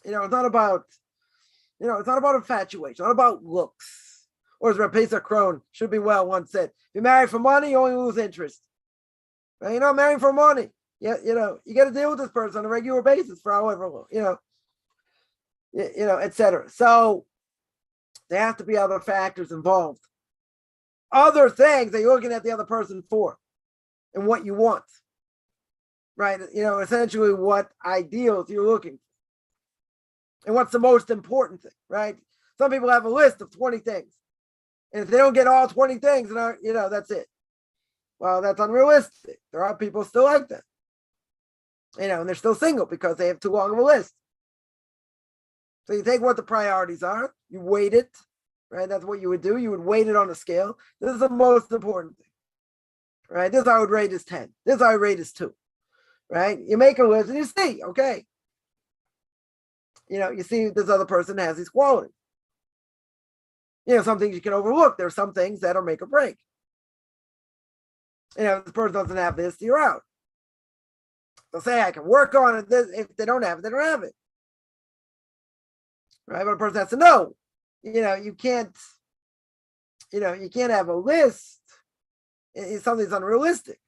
S1: It's not about, it's not about infatuation. It's not about looks. Or as Rabbi Pesach Krohn should be well once said, if you marry for money, you only lose interest. Right? You're not marrying for money. You got to deal with this person on a regular basis for however long, etc. So there have to be other factors involved. Other things that you're looking at the other person for and what you want. Right? Essentially what ideals you're looking for. And what's the most important thing, right? Some people have a list of 20 things. And if they don't get all 20 things, that's it. Well, that's unrealistic. There are people still like that. And they're still single because they have too long of a list. So you take what the priorities are, you weight it, right? That's what you would do. You would weight it on a scale. This is the most important thing, right? This I would rate as 10. This I would rate as 2, right? You make a list and you see, okay. You see this other person has these qualities. Some things you can overlook. There are some things that are make or break. If this person doesn't have this, you're out. They'll say, I can work on it. If they don't have it, they don't have it. Right? But a person has to know. You can't have a list. It's something that's unrealistic.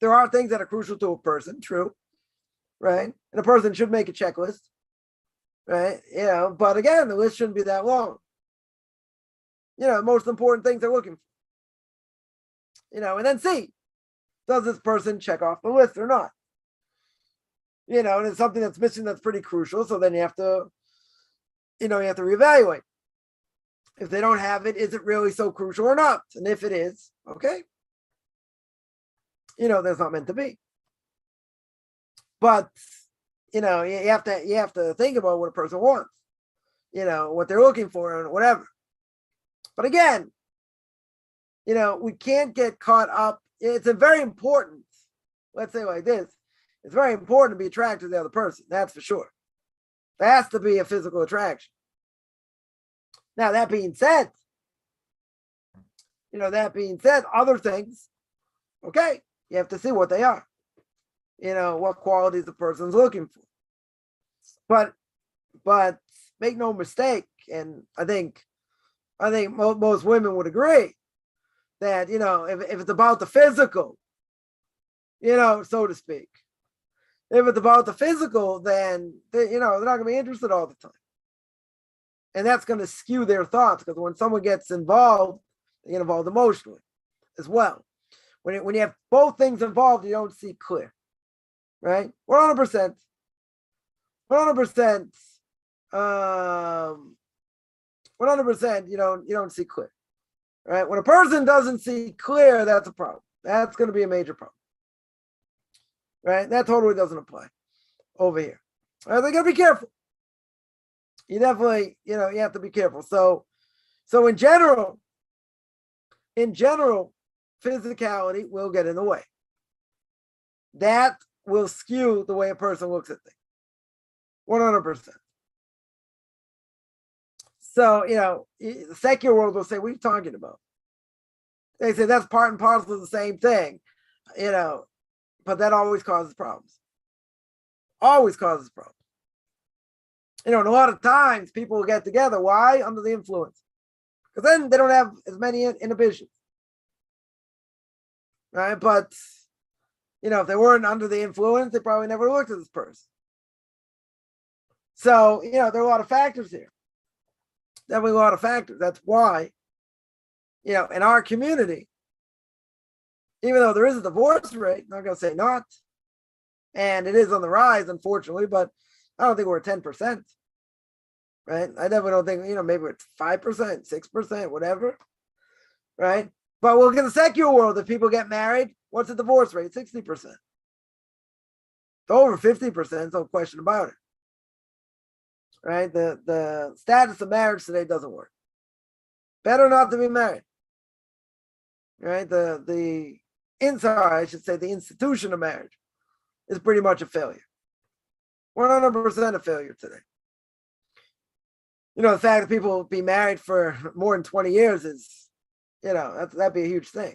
S1: There are things that are crucial to a person, true. Right? And a person should make a checklist. Right? But again, the list shouldn't be that long. The most important things they're looking for. And then see, does this person check off the list or not? And it's something that's missing that's pretty crucial. So then you have to, reevaluate. If they don't have it, is it really so crucial or not? And if it is, okay. That's not meant to be. But you have to think about what a person wants, what they're looking for and whatever. But again, we can't get caught up. It's very important. Let's say like this. It's very important to be attracted to the other person. That's for sure. There has to be a physical attraction. Now, that being said, other things, okay, you have to see what they are. What qualities the person's looking for. But make no mistake, and I think most women would agree that, if it's about the physical, so to speak, if it's about the physical, then they're not going to be interested all the time. And that's going to skew their thoughts, because when someone gets involved, they get involved emotionally as well. When you have both things involved, you don't see clear, right? 100%. 100%. 100%. You don't see clear, right? When a person doesn't see clear, that's a problem. That's going to be a major problem, right? That totally doesn't apply over here. All right, they got to be careful. You definitely, you have to be careful. So in general, physicality will get in the way. That will skew the way a person looks at things. 100%. So, the secular world will say, what are you talking about? They say that's part and parcel of the same thing, but that always causes problems. Always causes problems. And a lot of times people will get together. Why? Under the influence. Because then they don't have as many inhibitions. Right? But, if they weren't under the influence, they probably never looked at this person. So, there are a lot of factors here. Definitely a lot of factors. That's why, in our community, even though there is a divorce rate, I'm not going to say not, and it is on the rise, unfortunately, but I don't think we're at 10%, right? I definitely don't think, maybe it's 5%, 6%, whatever, right? But we'll get the secular world. If people get married, what's the divorce rate? 60%. It's over 50%, no question about it, right? The status of marriage today doesn't work. Better not to be married. right? The inside, I should say, the institution of marriage is pretty much a failure. 100% a failure today. The fact that people be married for more than 20 years is, that'd be a huge thing.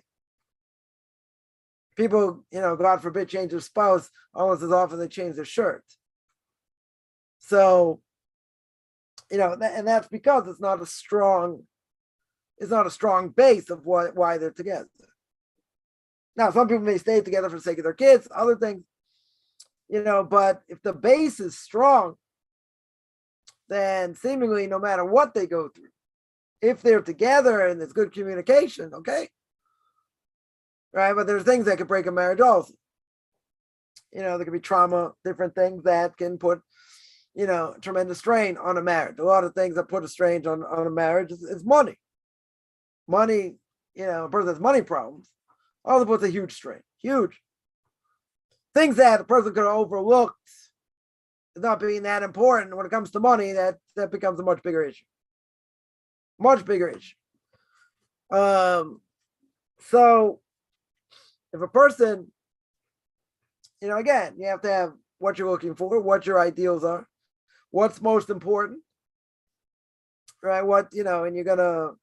S1: People, God forbid, change their spouse almost as often as they change their shirt. So, and that's because it's not a strong base of why they're together. Now, some people may stay together for the sake of their kids, other things, but if the base is strong, then seemingly no matter what they go through, if they're together and there's good communication, okay, right? But there's things that could break a marriage also. There could be trauma, different things that can put, tremendous strain on a marriage. A lot of things that put a strain on a marriage is money. Money, a person has money problems, also puts a huge strain. Huge. Things that a person could have overlooked as not being that important when it comes to money, that becomes a much bigger issue. Much bigger issue. So if a person, again, you have to have what you're looking for, what your ideals are, what's most important, right? What, and you're gonna,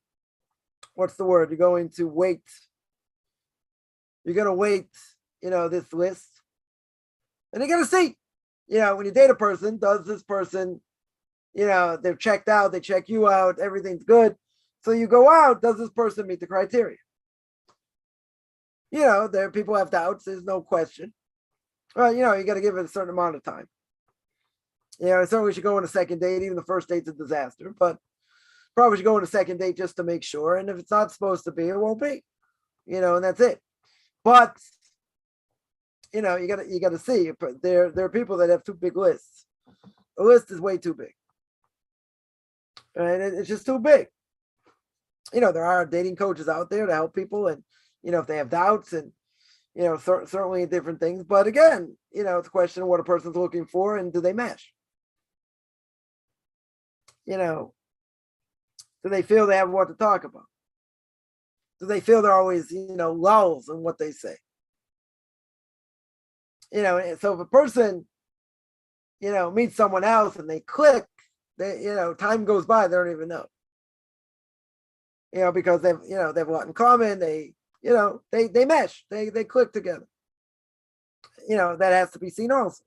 S1: what's the word? You're going to weight, this list. And you're gonna see, when you date a person, does this person, they're checked out, they check you out, everything's good. So you go out, does this person meet the criteria? There people have doubts, there's no question. Well, you got to give it a certain amount of time. Certainly should go on a second date, even the first date's a disaster, but probably should go on a second date just to make sure. And if it's not supposed to be, it won't be, and that's it. But, you got to see, there are people that have too big lists. A list is way too big. And it's just too big. There are dating coaches out there to help people, and, if they have doubts and, certainly different things. But again, it's a question of what a person's looking for and do they match? Do they feel they have what to talk about? Do they feel they're always, lulls in what they say? So if a person, meets someone else and they click, they, time goes by, they don't even know. Because they have a lot in common. They mesh, they click together. That has to be seen also.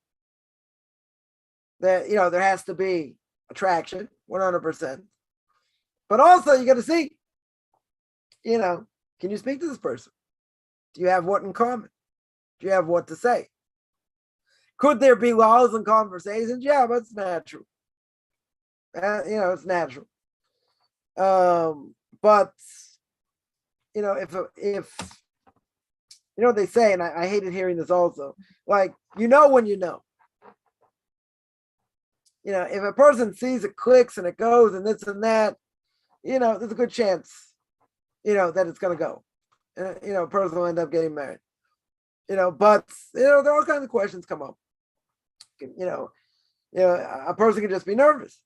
S1: That, there has to be attraction, 100%. But also you got to see, can you speak to this person? Do you have what in common? Do you have what to say? Could there be laws and conversations? Yeah, but it's natural. It's natural. But if what they say, and I hated hearing this also, like, when if a person sees it clicks and it goes and this and that, there's a good chance, that it's going to go. A person will end up getting married. But, there are all kinds of questions come up. A person can just be nervous.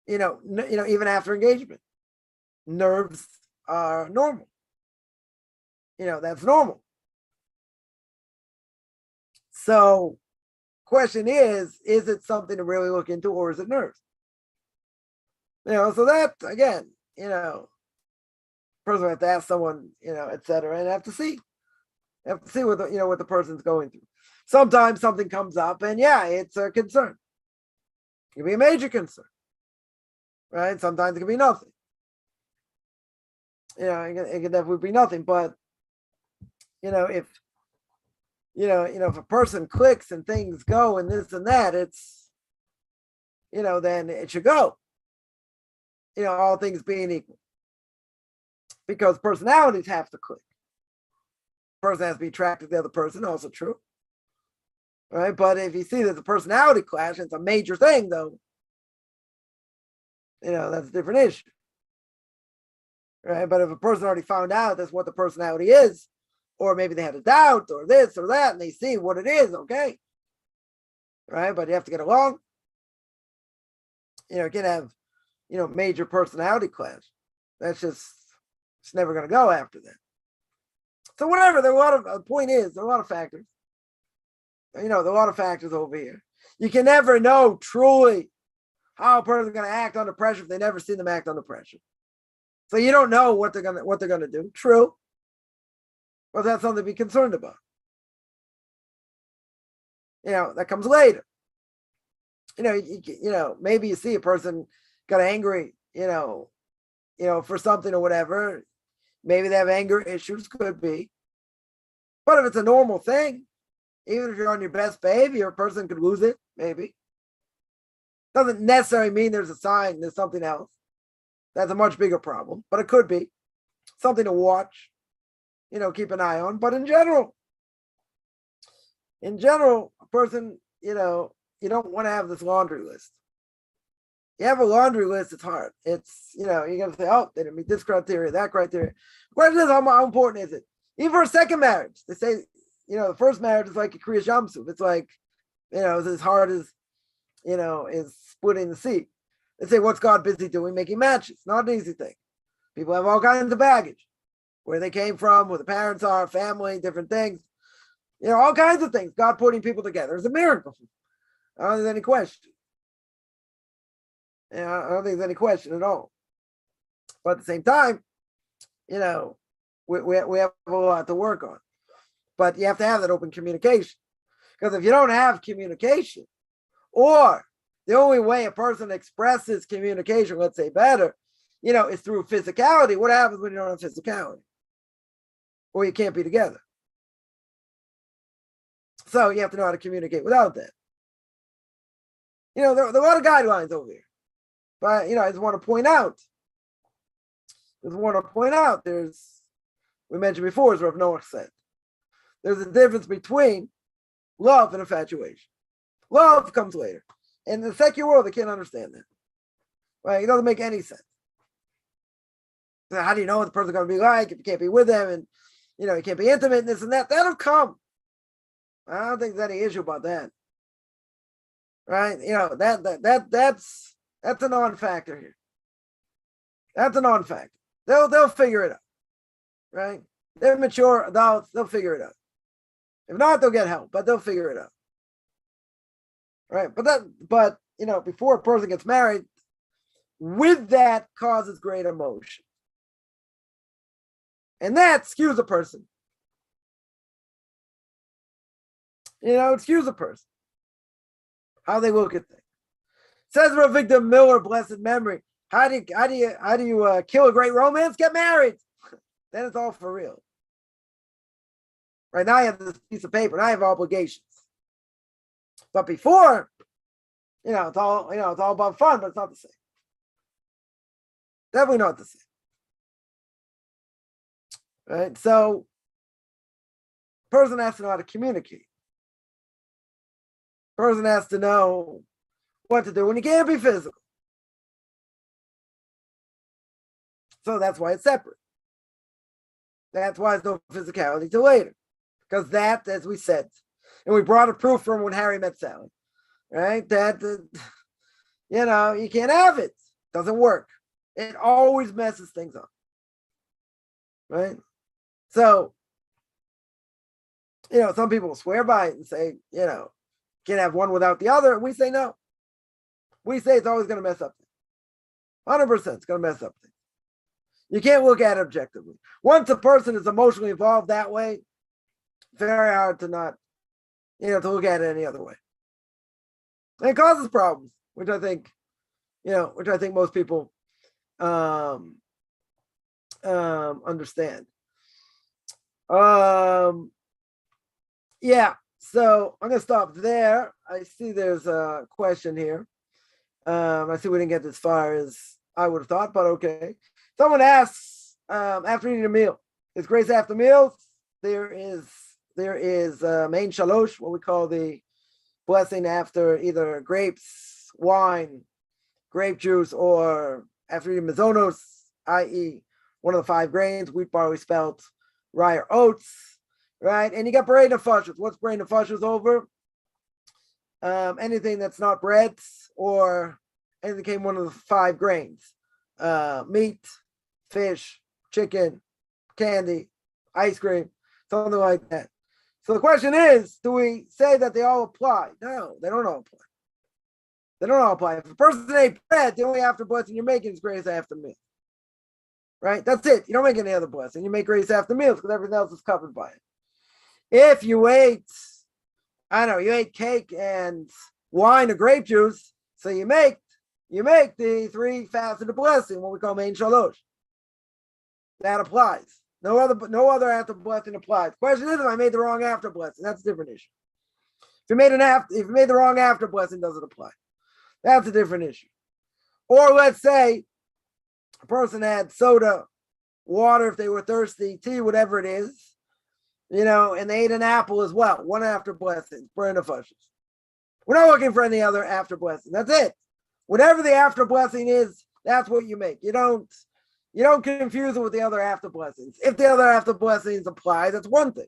S1: Even after engagement, nerves are normal. That's normal. So, question is it something to really look into, or is it nerves? So that, again, person will have to ask someone, etc., and have to see what what the person's going through. Sometimes something comes up, and yeah, it's a concern. It can be a major concern, right? Sometimes it can be nothing. It can definitely be nothing. But if if a person clicks and things go and this and that, it's then it should go. All things being equal, because personalities have to click. Person has to be attracted to the other person, also true. Right? But if you see there's a personality clash, it's a major thing, though. That's a different issue. Right? But if a person already found out that's what the personality is, or maybe they had a doubt or this or that, and they see what it is, okay. Right? But you have to get along. You can have, major personality clash. It's never going to go after that. So whatever, there are a lot of, the point is, there are a lot of factors. There are a lot of factors over here. You can never know truly how a person's going to act under pressure if they never seen them act under pressure. So you don't know what they're gonna do. True, but that's something to be concerned about. That comes later. Maybe you see a person got angry, for something or whatever. Maybe they have anger issues, could be. But if it's a normal thing, even if you're on your best behavior, a person could lose it, maybe. Doesn't necessarily mean there's a sign, there's something else. That's a much bigger problem, but it could be something to watch, keep an eye on. But in general, a person, you don't want to have this laundry list. You have a laundry list, it's hard. It's, you're going to say, oh, they didn't meet this criteria, that criteria. The question is, how important is it? Even for a second marriage, they say, the first marriage is like a Kriya Jamsuf. It's like, it's as hard as, is splitting the sea. They say, what's God busy doing? Making matches. Not an easy thing. People have all kinds of baggage. Where they came from, where the parents are, family, different things. All kinds of things. God putting people together is a miracle. I don't think there's any question. I don't think there's any question at all. But at the same time, we have a lot to work on. But you have to have that open communication. Because if you don't have communication, or the only way a person expresses communication, let's say better, is through physicality. What happens when you don't have physicality? Or you can't be together. So you have to know how to communicate without that. There are a lot of guidelines over here. But, I just want to point out, we mentioned before, as Rav Noah said, there's a difference between love and infatuation. Love comes later. In the secular world, they can't understand that. Right? It doesn't make any sense. So how do you know what the person's going to be like if you can't be with them and, you can't be intimate and this and that? That'll come. I don't think there's any issue about that. Right? That's a non-factor here. That's a non-factor. They'll figure it out. Right? They're mature adults, they'll figure it out. If not, they'll get help, but they'll figure it out. Right? But before a person gets married, with that causes great emotion. And that skews a person. It skews a person. How they look at things. Says Rav Victor Miller, blessed memory. How do you kill a great romance? Get married. Then it's all for real. Right now I have this piece of paper and I have obligations. But before, it's all about fun, but it's not the same. Definitely not the same. Right? So, person has to know how to communicate. Person has to know what to do when you can't be physical. So that's why it's separate. That's why there's no physicality till later. Because that, as we said, and we brought a proof from when Harry met Sally, right? That, you can't have it. Doesn't work. It always messes things up. Right? So, some people swear by it and say, can't have one without the other. And we say no. We say it's always going to mess up things. 100% it's going to mess up things. You can't look at it objectively. Once a person is emotionally involved that way, very hard to not, to look at it any other way. And it causes problems, which I think most people understand. Yeah, so I'm going to stop there. I see there's a question here. I see we didn't get as far as I would have thought, but okay. Someone asks, after eating a meal, is grace after meals? There is main shalosh, what we call the blessing after either grapes, wine, grape juice, or after eating mazonos, i.e. one of the 5 grains, wheat, barley, spelt, rye, or oats, right? And you got bread and nefashos. What's bread and nefashos over? Anything that's not bread or anything came one of the 5 grains. Meat, fish, chicken, candy, ice cream. something like that. So the question is, do we say that they all apply? No, they don't all apply. They don't all apply. If a person ate bread, the only after blessing you're making is grace after meal. Right? That's it. You don't make any other blessing. You make grace after meals because everything else is covered by it. If you ate, I don't know, you ate cake and wine or grape juice, so you make the three faceted blessing, what we call main shalosh. That applies. No other after blessing applies. Question is, if I made the wrong after blessing, that's a different issue. If you made the wrong after blessing, does it apply? That's a different issue. Or let's say a person had soda, water if they were thirsty, tea, whatever it is, and they ate an apple as well. One after blessing, burn the fushes. We're not looking for any other after blessing. That's it. Whatever the after blessing is, that's what you make. You don't confuse it with the other after blessings. If the other after blessings apply, that's one thing.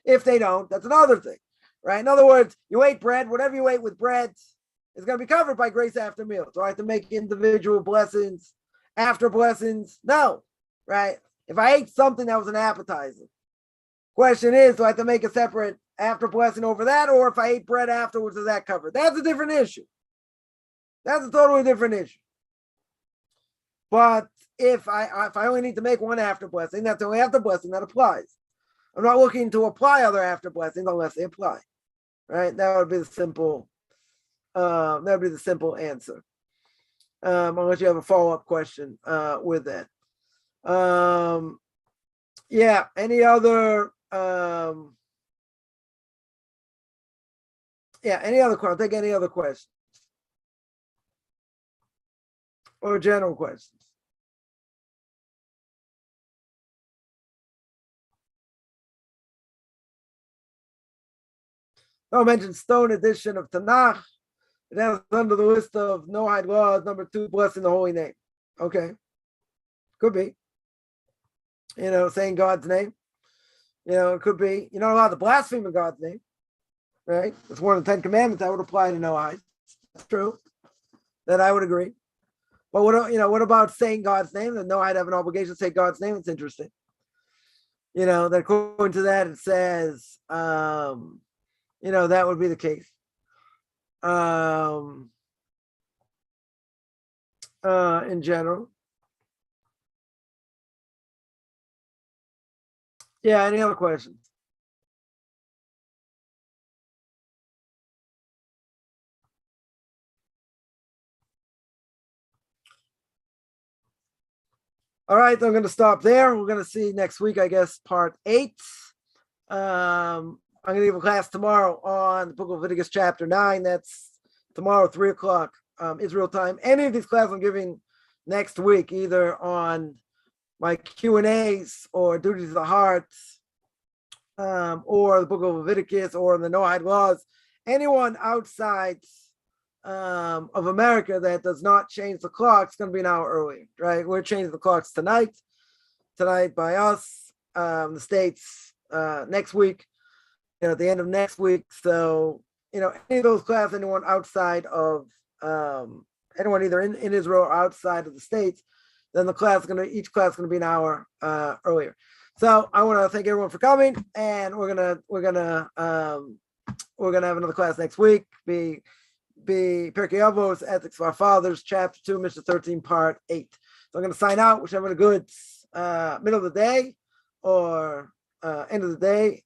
S1: If they don't, that's another thing, right? In other words, you ate bread, whatever you ate with bread is going to be covered by grace after meals. Do I have to make individual blessings, after blessings? No, right? If I ate something that was an appetizer, question is, do I have to make a separate after blessing over that? Or if I ate bread afterwards, is that covered? That's a different issue. That's a totally different issue. But if I only need to make one after blessing, that's the only after blessing that applies. I'm not looking to apply other after blessings unless they apply. Right? That would be the simple answer. Unless you have a follow-up question with that. Yeah, any other questions? I'll take any other questions. Or general questions. I mentioned Stone edition of Tanakh. It has under the list of Noahide laws, number 2, blessing the holy name. Okay. Could be. Saying God's name. It could be. You're not allowed to blaspheme in God's name. Right? It's one of the 10 commandments that would apply to Noahide. That's true. That I would agree. But what about saying God's name? That Noahide have an obligation to say God's name. It's interesting. That according to that, it says, that would be the case. In general. Yeah, any other questions? All right, I'm going to stop there. We're going to see next week, I guess, part 8. I'm going to give a class tomorrow on the book of Leviticus chapter 9. That's tomorrow, 3 o'clock, Israel time. Any of these classes I'm giving next week, either on my Q&As or duties of the heart, or the book of Leviticus, or the Noahide laws. Anyone outside of America that does not change the clock is going to be an hour earlier, right? We're changing the clocks tonight by us, the States next week, at the end of next week. So, any of those classes, anyone outside of, anyone either in Israel or outside of the States, then each class is going to be an hour earlier. So I want to thank everyone for coming, and we're gonna have another class next week. Be Pirke Avos, Ethics of Our Fathers, chapter 2, Mishna 13, part 8. So I'm going to sign out. Wish everyone a good middle of the day or end of the day.